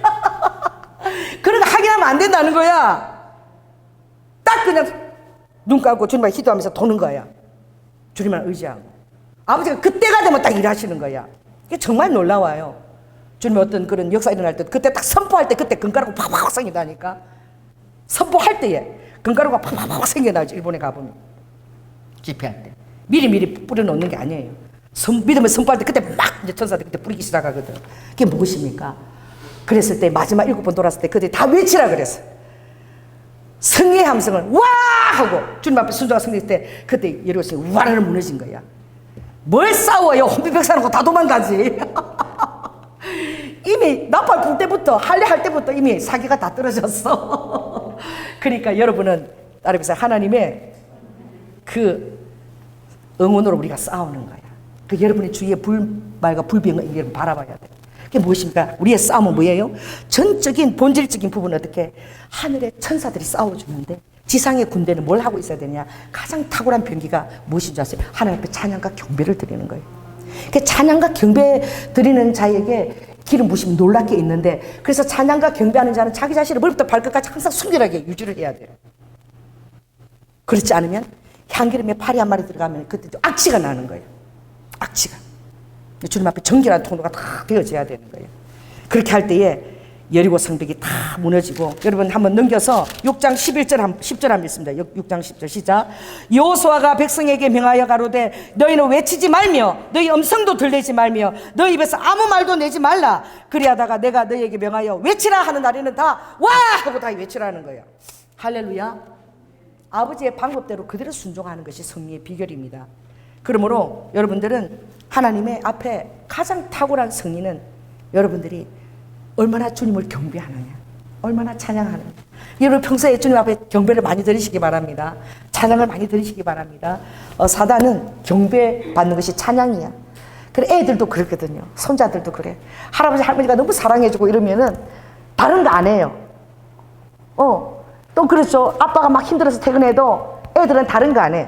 그러니까 확인하면 안 된다는 거야. 딱 그냥 눈 감고 주님을 기도하면서 도는 거야. 주님만 의지하고. 아버지가 그때가 되면 딱 일하시는 거야. 이게 정말 놀라워요. 주님의 어떤 그런 역사 일어날 때 그때 딱 선포할 때 그때 금가루가 팍팍 생긴다니까. 선포할 때에 금가루가 팍팍 생겨나죠. 일본에 가보면 집회할 때 미리 뿌려놓는 게 아니에요. 믿음을 선포할 때 그때 막 이제 천사들 그때 뿌리기 시작하거든. 그게 무엇입니까? 그랬을 때 마지막 7번 돌았을 때 그때 다 외치라 그랬어. 승리의 함성을 와 하고 주님 앞에 순종하고 승리할 때 그때 예루살렘이 와르르 무너진 거야. 뭘 싸워요? 혼비백산하고 다 도망가지. 이미 나팔 불 때부터 할례할 때부터 이미 사기가 다 떨어졌어. 그러니까 여러분은 따라해서 하나님의 그 응원으로 우리가 싸우는 거야. 그 여러분의 주위에 불말과 불병을 여러분 바라봐야 돼. 그게 무엇입니까? 우리의 싸움은 뭐예요? 전적인 본질적인 부분은 어떻게 하늘의 천사들이 싸워주는데 지상의 군대는 뭘 하고 있어야 되냐? 가장 탁월한 병기가 무엇인 줄 아세요? 하나님 앞에 찬양과 경배를 드리는 거예요. 그 찬양과 경배 드리는 자에게 기름 부심이 놀랍게 있는데, 그래서 찬양과 경배하는 자는 자기 자신을 머리부터 발끝까지 항상 순결하게 유지를 해야 돼요. 그렇지 않으면 향기름에 파리 한 마리 들어가면 그때 또 악취가 나는 거예요. 악취가. 주님 앞에 정결한 통로가 다 되어져야 되는 거예요. 그렇게 할 때에 여리고 성벽이 다 무너지고, 여러분 한번 넘겨서 6장 10절 한번 읽습니다. 6장 10절 시작. 여호수아가 백성에게 명하여 가로되 너희는 외치지 말며 너희 음성도 들리지 말며 너희 입에서 아무 말도 내지 말라. 그리하다가 내가 너희에게 명하여 외치라 하는 날에는 다 와 하고 다 외치라는 거예요. 할렐루야. 아버지의 방법대로 그대로 순종하는 것이 승리의 비결입니다. 그러므로 여러분들은 하나님의 앞에 가장 탁월한 승리는 여러분들이 얼마나 주님을 경배하느냐, 얼마나 찬양하느냐. 여러분 평소에 주님 앞에 경배를 많이 드리시기 바랍니다. 찬양을 많이 드리시기 바랍니다. 사단은 경배 받는 것이 찬양이야. 그래, 애들도 그렇거든요. 손자들도 그래. 할아버지 할머니가 너무 사랑해주고 이러면은 다른 거 안 해요. 또 그렇죠. 아빠가 막 힘들어서 퇴근해도 애들은 다른 거 안 해.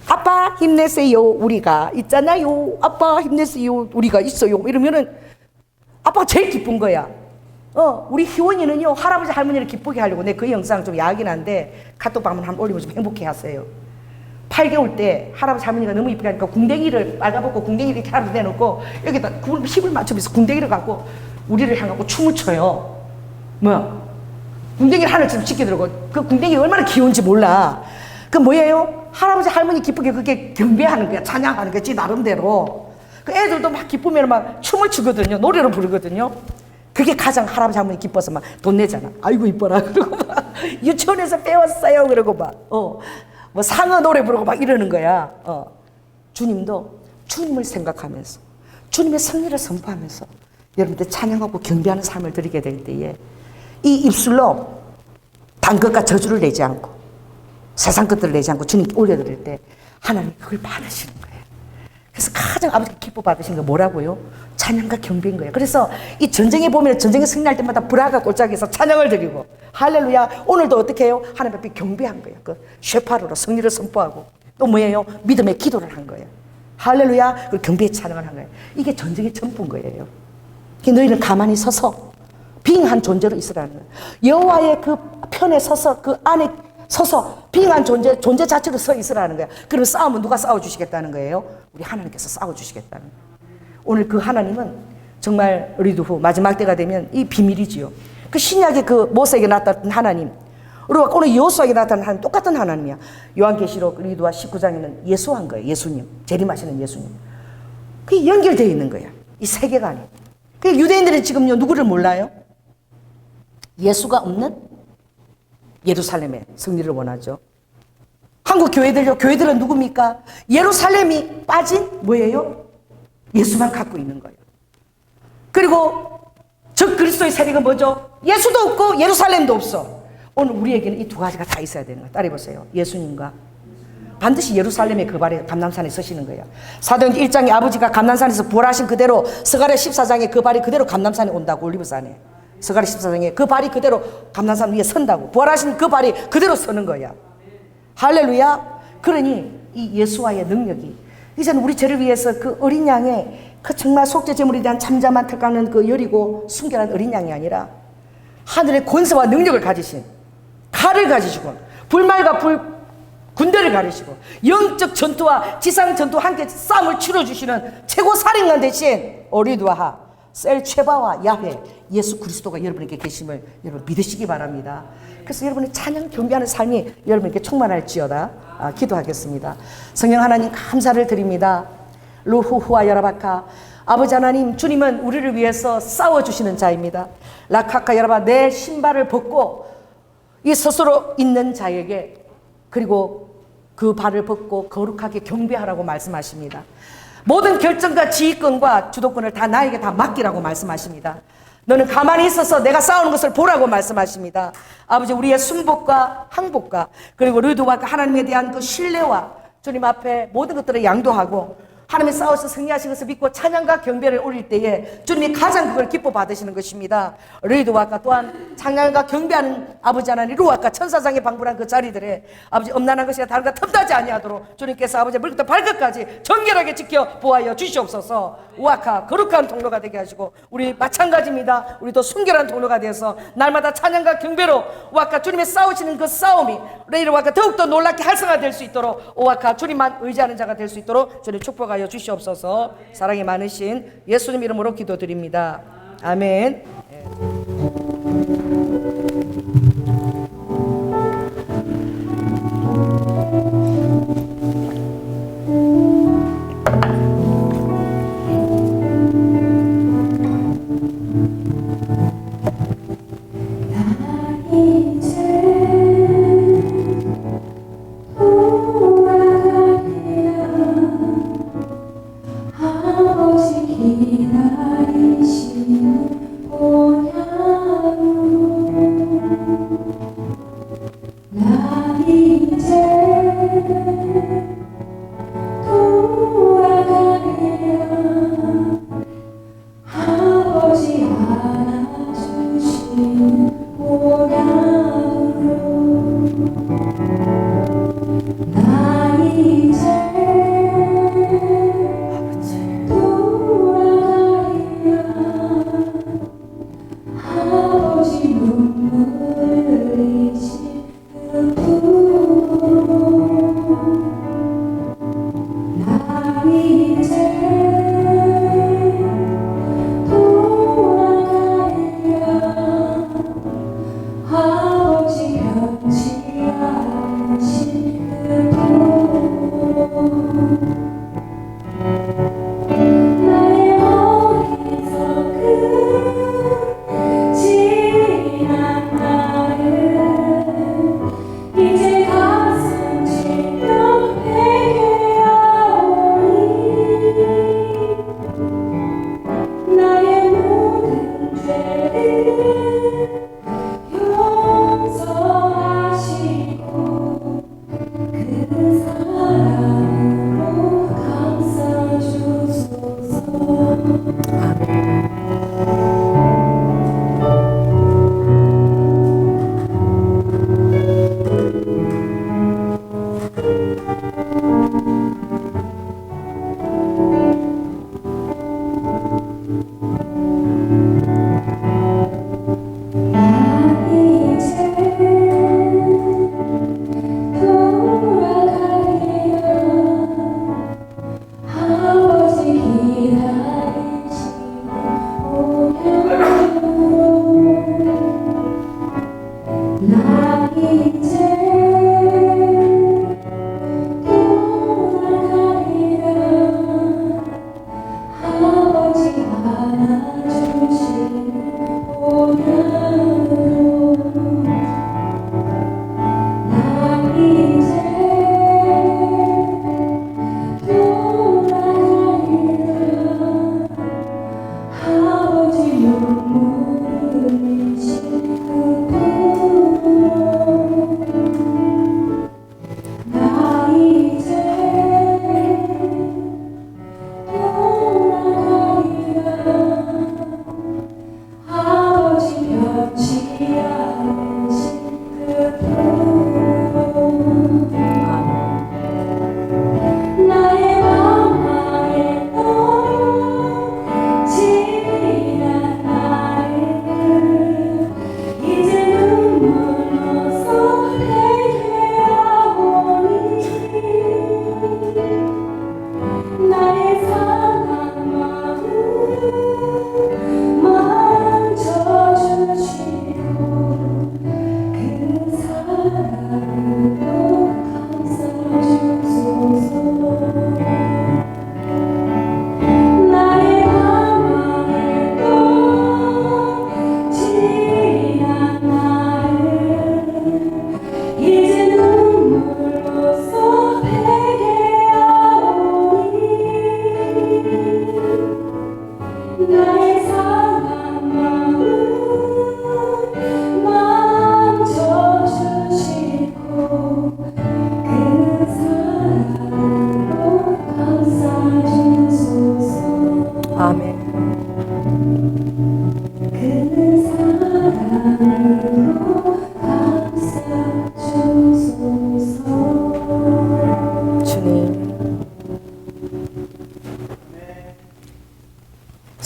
아빠 힘내세요, 우리가 있잖아요. 아빠 힘내세요, 우리가 있어요. 이러면은 아빠가 제일 기쁜 거야. 우리 희원이는요, 할아버지 할머니를 기쁘게 하려고, 내 그 영상 좀 야하긴 한데 카톡 한번 올리면 좀 행복해 하세요. 8개월 때 할아버지 할머니가 너무 이쁘게 하니까 궁뎅이를 빨가벗고 궁뎅이를 이렇게 할아버지 내놓고 여기다 힘을 맞추면서 궁뎅이를 갖고 우리를 향하고 춤을 춰요. 뭐야? 궁뎅이를 하늘처럼 지키더라고. 그 궁뎅이가 얼마나 귀여운지 몰라. 그 뭐예요? 할아버지 할머니 기쁘게 그렇게 경배하는 거야. 찬양하는 거야. 지 나름대로. 그 애들도 막 기쁘면 막 춤을 추거든요. 노래를 부르거든요. 그게 가장 할아버지 할머니 기뻐서 막 돈 내잖아. 아이고 이뻐라. 그러고 막 유치원에서 배웠어요. 그러고 막 뭐 상어 노래 부르고 막 이러는 거야. 주님도 주님을 생각하면서 주님의 승리를 선포하면서 여러분들 찬양하고 경배하는 삶을 드리게 될 때에 이 입술로 단것과 저주를 내지 않고 세상 것들을 내지 않고 주님께 올려드릴 때 하나님이 그걸 받으시는 거예요. 그래서 가장 아버지가 기뻐 받으신 거 뭐라고요? 찬양과 경배인 거예요. 그래서 이 전쟁에 보면 전쟁에 승리할 때마다 브라가 꼴짝에서 찬양을 드리고 할렐루야. 오늘도 어떻게 해요? 하나님 앞에 경배한 거예요. 그 쉐파르로 승리를 선포하고 또 뭐예요? 믿음의 기도를 한 거예요. 할렐루야. 그 경배의 찬양을 한 거예요. 이게 전쟁의 전부인 거예요. 너희는 가만히 서서 빙한 존재로 있으라는 거예요. 여호와의 그 편에 서서 그 안에 서서 빙한 존재 자체로 서 있으라는 거야. 그럼 싸움은 누가 싸워주시겠다는 거예요? 우리 하나님께서 싸워주시겠다는 거예요. 오늘 그 하나님은 정말 리드 후 마지막 때가 되면 이 비밀이지요. 그 신약의 그 모세에게 나타난 하나님, 우리가 오늘 여호수아에게 나타난 하나님 똑같은 하나님이야. 요한계시록 리드와 19장에는 예수한 거예요. 예수님, 재림하시는 예수님. 그게 연결되어 있는 거야. 이 세계관이. 그 유대인들은 지금요 누구를 몰라요? 예수가 없는 예루살렘의 승리를 원하죠. 한국 교회들은 누굽니까? 예루살렘이 빠진 뭐예요? 예수만 갖고 있는 거예요. 그리고 적 그리스도의 세력은 뭐죠? 예수도 없고 예루살렘도 없어. 오늘 우리에게는 이 두 가지가 다 있어야 되는 거예요. 따라해보세요. 예수님과 반드시 예루살렘의 그 발에 감람산에 서시는 거예요. 사도행전 1장에 아버지가 감람산에서 부활하신 그대로 스가랴 14장에 그 발이 그대로 감람산에 온다고. 올리브산에 스가랴 14장에 그 발이 그대로 감람산 위에 선다고. 부활하신 그 발이 그대로 서는 거야. 할렐루야. 그러니 이 예수와의 능력이 이제는 우리 죄를 위해서 그 어린 양의 그 정말 속죄 제물에 대한 잠잠한 털 깎는 그 여리고 순결한 어린 양이 아니라 하늘의 권세와 능력을 가지신 칼을 가지시고 불말과 군대를 가르시고 영적 전투와 지상 전투와 함께 싸움을 치러주시는 최고 사령관 대신 오리두아하 셀체바와 야훼 예수 그리스도가 여러분에게 계심을 여러분 믿으시기 바랍니다. 그래서 여러분의 찬양 경배하는 삶이 여러분에게 충만할지어다. 기도하겠습니다. 성령 하나님 감사를 드립니다. 루후후와 여라바카 아버지 하나님, 주님은 우리를 위해서 싸워주시는 자입니다. 라카카 여라바 내 신발을 벗고 이 스스로 있는 자에게 그리고 그 발을 벗고 거룩하게 경배하라고 말씀하십니다. 모든 결정과 지휘권과 주도권을 다 나에게 다 맡기라고 말씀하십니다. 너는 가만히 있어서 내가 싸우는 것을 보라고 말씀하십니다. 아버지, 우리의 순복과 항복과 그리고 르드와 하나님에 대한 그 신뢰와 주님 앞에 모든 것들을 양도하고 하나님의 싸워서 승리하신 것을 믿고 찬양과 경배를 올릴 때에 주님이 가장 그걸 기뻐 받으시는 것입니다. 르드와가 또한 찬양과 경배하는 아버지 하나님 루아가 천사장에 방불한 그 자리들에 아버지 엄난한 것이나 다른 것 틈타지 아니하도록 주님께서 아버지 머리부터 발끝까지 정결하게 지켜 보아여 주시옵소서. 우아카 거룩한 통로가 되게 하시고 우리 마찬가지입니다. 우리도 순결한 통로가 되어서 날마다 찬양과 경배로 우아카 주님의 싸우시는 그 싸움이 레이르와카 더욱더 놀랍게 활성화될 수 있도록 우아카 주님만 의지하는 자가 될 수 있도록 주님 축복하여 주시옵소서. 사랑이 많으신 예수님 이름으로 기도드립니다. 아멘.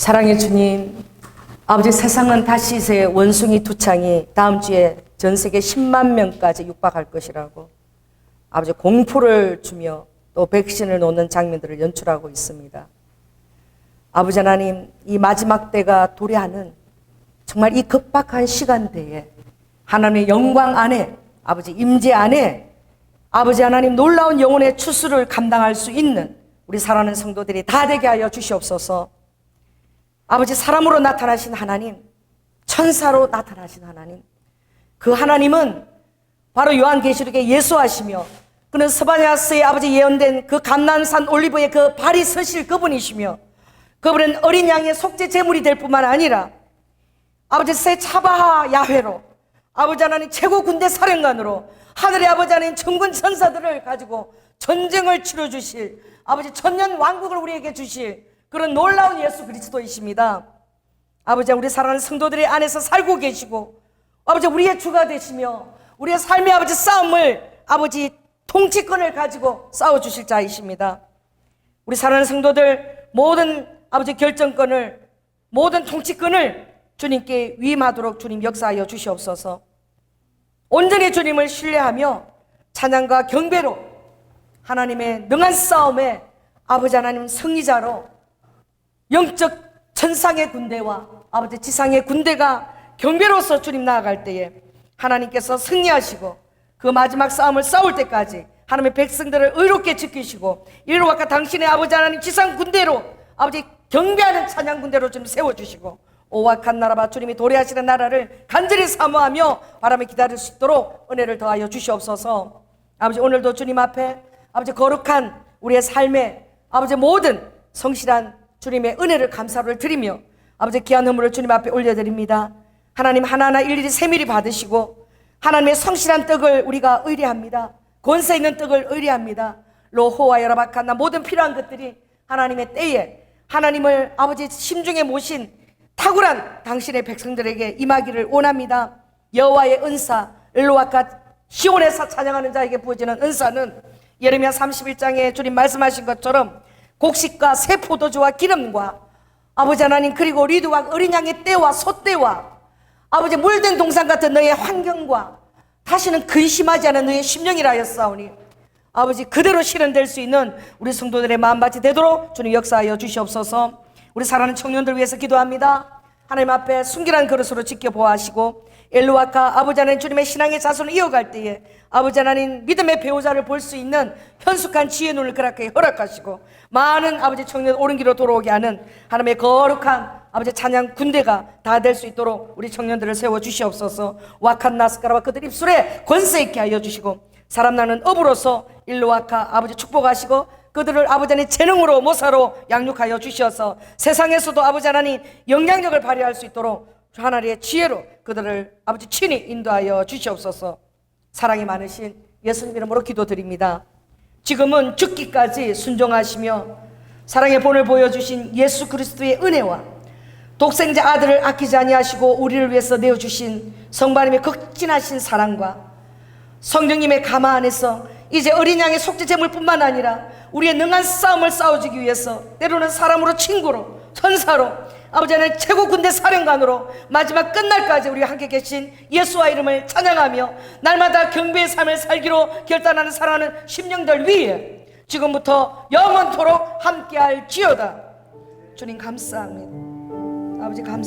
사랑의 주님, 아버지 세상은 다시 새 원숭이 두창이 다음 주에 전 세계 10만 명까지 육박할 것이라고 아버지 공포를 주며 또 백신을 놓는 장면들을 연출하고 있습니다. 아버지 하나님, 이 마지막 때가 도래하는 정말 이 급박한 시간대에 하나님의 영광 안에, 아버지 임재 안에 아버지 하나님 놀라운 영혼의 추수를 감당할 수 있는 우리 사랑하는 성도들이 다 되게 하여 주시옵소서. 아버지 사람으로 나타나신 하나님, 천사로 나타나신 하나님, 그 하나님은 바로 요한계시록에 예수하시며 그는 스바냐스의 아버지 예언된 그 감난산 올리브의 그 발이 서실 그분이시며 그분은 어린 양의 속죄 제물이 될 뿐만 아니라 아버지 새 차바하 야훼로 아버지 하나님 최고 군대 사령관으로 하늘의 아버지 하나님 천군 천사들을 가지고 전쟁을 치러 주실 아버지 천년 왕국을 우리에게 주실 그런 놀라운 예수 그리스도이십니다. 아버지 우리 사랑하는 성도들의 안에서 살고 계시고 아버지 우리의 주가 되시며 우리의 삶의 아버지 싸움을 아버지 통치권을 가지고 싸워주실 자이십니다. 우리 사랑하는 성도들 모든 아버지 결정권을 모든 통치권을 주님께 위임하도록 주님 역사하여 주시옵소서. 온전히 주님을 신뢰하며 찬양과 경배로 하나님의 능한 싸움에 아버지 하나님 승리자로 영적 천상의 군대와 아버지 지상의 군대가 경배로서 주님 나아갈 때에 하나님께서 승리하시고 그 마지막 싸움을 싸울 때까지 하나님의 백성들을 의롭게 지키시고 이로 아까 당신의 아버지 하나님 지상 군대로 아버지 경배하는 찬양 군대로 좀 세워주시고 오악한 나라와 주님이 도래하시는 나라를 간절히 사모하며 바람에 기다릴 수 있도록 은혜를 더하여 주시옵소서. 아버지 오늘도 주님 앞에 아버지 거룩한 우리의 삶에 아버지 모든 성실한 주님의 은혜를 감사를 드리며 아버지 귀한 허물을 주님 앞에 올려드립니다. 하나님 하나하나 일일이 세밀히 받으시고 하나님의 성실한 떡을 우리가 의뢰합니다. 권세 있는 떡을 의뢰합니다. 로호와 여라바카나 모든 필요한 것들이 하나님의 때에 하나님을 아버지 심중에 모신 탁월한 당신의 백성들에게 임하기를 원합니다. 여호와의 은사 엘로와카 시온에서 찬양하는 자에게 부어지는 은사는 예레미야 31장에 주님 말씀하신 것처럼 곡식과 새 포도주와 기름과 아버지 하나님 그리고 리드와 어린 양의 떼와 소떼와 아버지 물된 동산 같은 너의 환경과 다시는 근심하지 않은 너의 심령이라 하였사오니 아버지 그대로 실현될 수 있는 우리 성도들의 마음밭이 되도록 주님 역사하여 주시옵소서. 우리 사랑하는 청년들 위해서 기도합니다. 하나님 앞에 순결한 그릇으로 지켜보아하시고 엘루아카 아버지 하나님 주님의 신앙의 자손을 이어갈 때에 아버지 하나님 믿음의 배우자를 볼 수 있는 현숙한 지혜 눈을 그렇게 허락하시고 많은 아버지 청년 옳은 길로 돌아오게 하는 하나님의 거룩한 아버지 찬양 군대가 다 될 수 있도록 우리 청년들을 세워 주시옵소서. 와칸 나스카라와 그들 입술에 권세 있게 하여 주시고 사람 나는 업으로서 일루아카 아버지 축복하시고 그들을 아버지 하나님 재능으로 모사로 양육하여 주셔서 세상에서도 아버지 하나님 영향력을 발휘할 수 있도록 하나님의 지혜로 그들을 아버지 친히 인도하여 주시옵소서. 사랑이 많으신 예수님 이름으로 기도드립니다. 지금은 죽기까지 순종하시며 사랑의 본을 보여주신 예수 그리스도의 은혜와 독생자 아들을 아끼지 아니하시고 우리를 위해서 내어주신 성바님의 극진하신 사랑과 성령님의 가마 안에서 이제 어린 양의 속죄 제물뿐만 아니라 우리의 능한 싸움을 싸워주기 위해서 때로는 사람으로 친구로 천사로 아버지 하나님 최고 군대 사령관으로 마지막 끝날까지 우리와 함께 계신 예수와 이름을 찬양하며 날마다 경배의 삶을 살기로 결단하는 사랑하는 심령들 위에 지금부터 영원토록 함께할 지어다. 주님 감사합니다. 아버지 감사합니다.